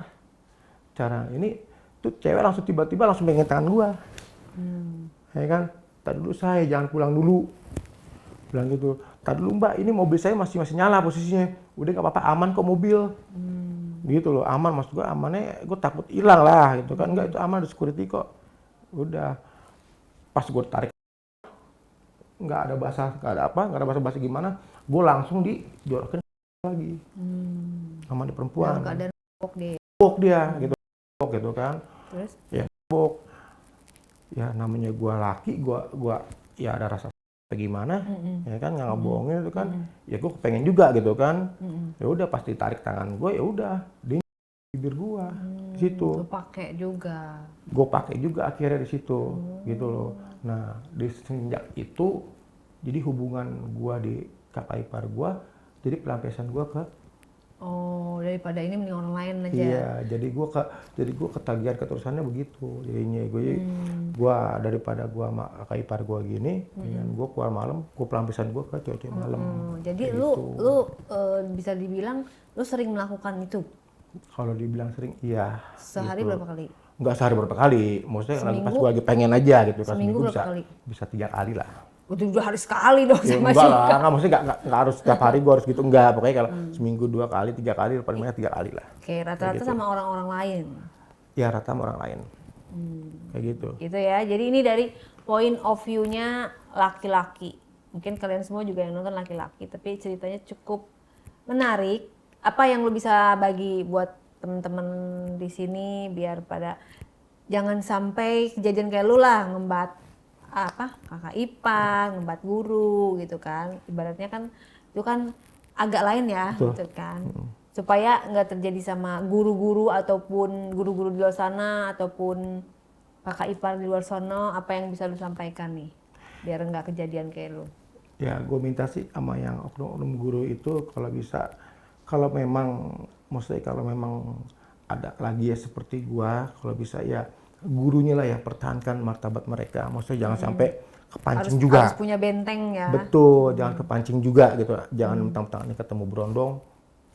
cara ini tuh cewek langsung tiba-tiba langsung pegang tangan gua. Ya kan, "Tadi dulu saya, jangan pulang dulu." Bilang gitu. "Tadi dulu Mbak, ini mobil saya masih nyala posisinya. Udah nggak apa-apa, aman kok mobil." Gitu loh, aman, maksud gue amannya, gue takut hilang lah gitu kan. Enggak, itu aman, ada security kok. Udah, pas gue tarik, nggak ada basa-basi gimana, gue langsung dijorokin lagi sama di perempuan. Dalam keadaan mabok deh. Bok dia gitu kan. Terus? Ya bok. Ya namanya gue laki, gue ya ada rasa gimana, ya kan, nggak ngebohongin itu kan. Ya gue kepengen juga gitu kan. Ya udah pas ditarik tangan gue, ya udah dia bibir gue di situ. Lu pakai juga. Gue pakai juga akhirnya di situ gitu loh. Nah di semenjak itu, jadi hubungan gue di kakak ipar gue, jadi pelampiasan gue ke, Oh, daripada ini mending orang lain aja. iya, jadi gue ketagihan keterusannya begitu. Jadinya gue daripada gue sama kakak ipar gue gini, dengan gue keluar malam, gue pelampiasan gue ke cewek-cewek malam. Jadi Kayak lu gitu. bisa dibilang lu sering melakukan itu Kalau dibilang sering, iya. sehari gitu. berapa kali? Nggak sehari berapa kali, maksudnya lagi pas Seminggu? gue lagi pengen aja gitu kan. Seminggu berapa bisa kali? bisa 3 kali lah. Udah 2 hari sekali dong Ya sama enggak Cika. lah, nggak, maksudnya nggak harus setiap hari gue harus gitu, enggak. Pokoknya kalau seminggu 2 kali, 3 kali, paling banyak 3 kali lah. Oke, rata-rata Kayak gitu. sama orang-orang lain. Ya rata sama orang lain. Kayak gitu. Gitu ya. Jadi ini dari point of view-nya laki-laki. Mungkin kalian semua juga yang nonton laki-laki, tapi ceritanya cukup menarik. Apa yang lu bisa bagi buat temen-temen di sini biar pada jangan sampai kejadian kayak lu lah, ngembat kakak ipar, ngembat guru gitu kan. Ibaratnya kan itu kan agak lain ya. Betul. Gitu kan. Supaya nggak terjadi sama guru-guru ataupun guru-guru di luar sana ataupun kakak ipar di luar sana. Apa yang bisa lu sampaikan nih biar nggak kejadian kayak lu? Ya gue minta sih sama yang oknum-oknum guru itu, kalau bisa, kalau memang ada lagi ya seperti gua, kalau bisa ya gurunya lah ya pertahankan martabat mereka. Maksudnya jangan sampai kepancing juga. Harus punya benteng ya. Betul, jangan kepancing juga gitu. Jangan mentang-mentang ini ketemu berondong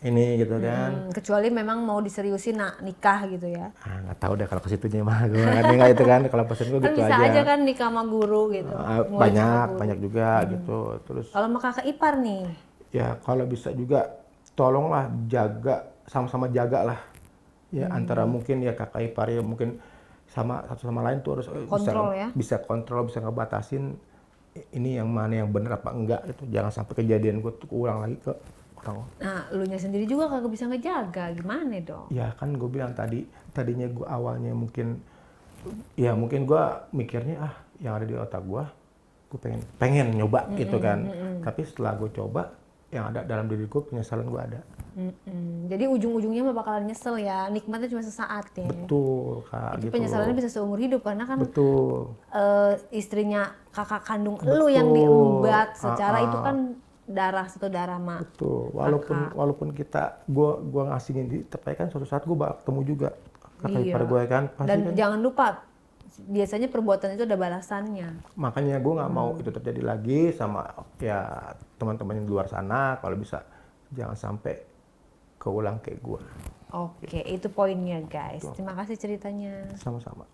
ini gitu kan. Kecuali memang mau diseriusin nikah gitu ya. Nggak tahu deh kalau ke situnya mah gue nggak itu kan. Kalau pesan gue Kan gitu bisa aja. aja kan nikah sama guru gitu. Murid sama guru. Banyak juga gitu. Terus Kalau sama kakak ipar nih, ya kalau bisa juga tolonglah jaga, sama-sama jaga lah. Ya antara mungkin ya kakak ipar ya mungkin sama satu sama lain tuh harus Kontrol ya. bisa kontrol, bisa ngebatasin ini yang mana yang benar apa enggak gitu. Jangan sampai kejadian gue tuh ulang lagi ke potong. Nah, elunya sendiri juga kagak bisa ngejaga, gimana dong? Ya kan gue bilang tadinya gue awalnya mungkin gue mikirnya yang ada di otak gue pengen nyoba gitu kan. Tapi setelah gue coba, yang ada dalam diri gue penyesalan gue ada. Jadi ujung-ujungnya mah bakalan nyesel ya, nikmatnya cuma sesaat ya. Betul Kak, Itu gitu penyesalannya loh. bisa seumur hidup karena kan Betul. istrinya kakak kandung lu yang diembat secara itu kan satu darah mak. Betul. Kakak. Walaupun gua ngasihin di tapi kan suatu saat gua bakal ketemu juga kakak Iya. ipar gue kan pasti Dan kan. jangan lupa biasanya perbuatan itu ada balasannya. Makanya gue nggak mau itu terjadi lagi sama ya teman-teman yang di luar sana. Kalau bisa jangan sampai keulang kayak gue. Oke, itu poinnya guys. Terima kasih ceritanya. Sama-sama.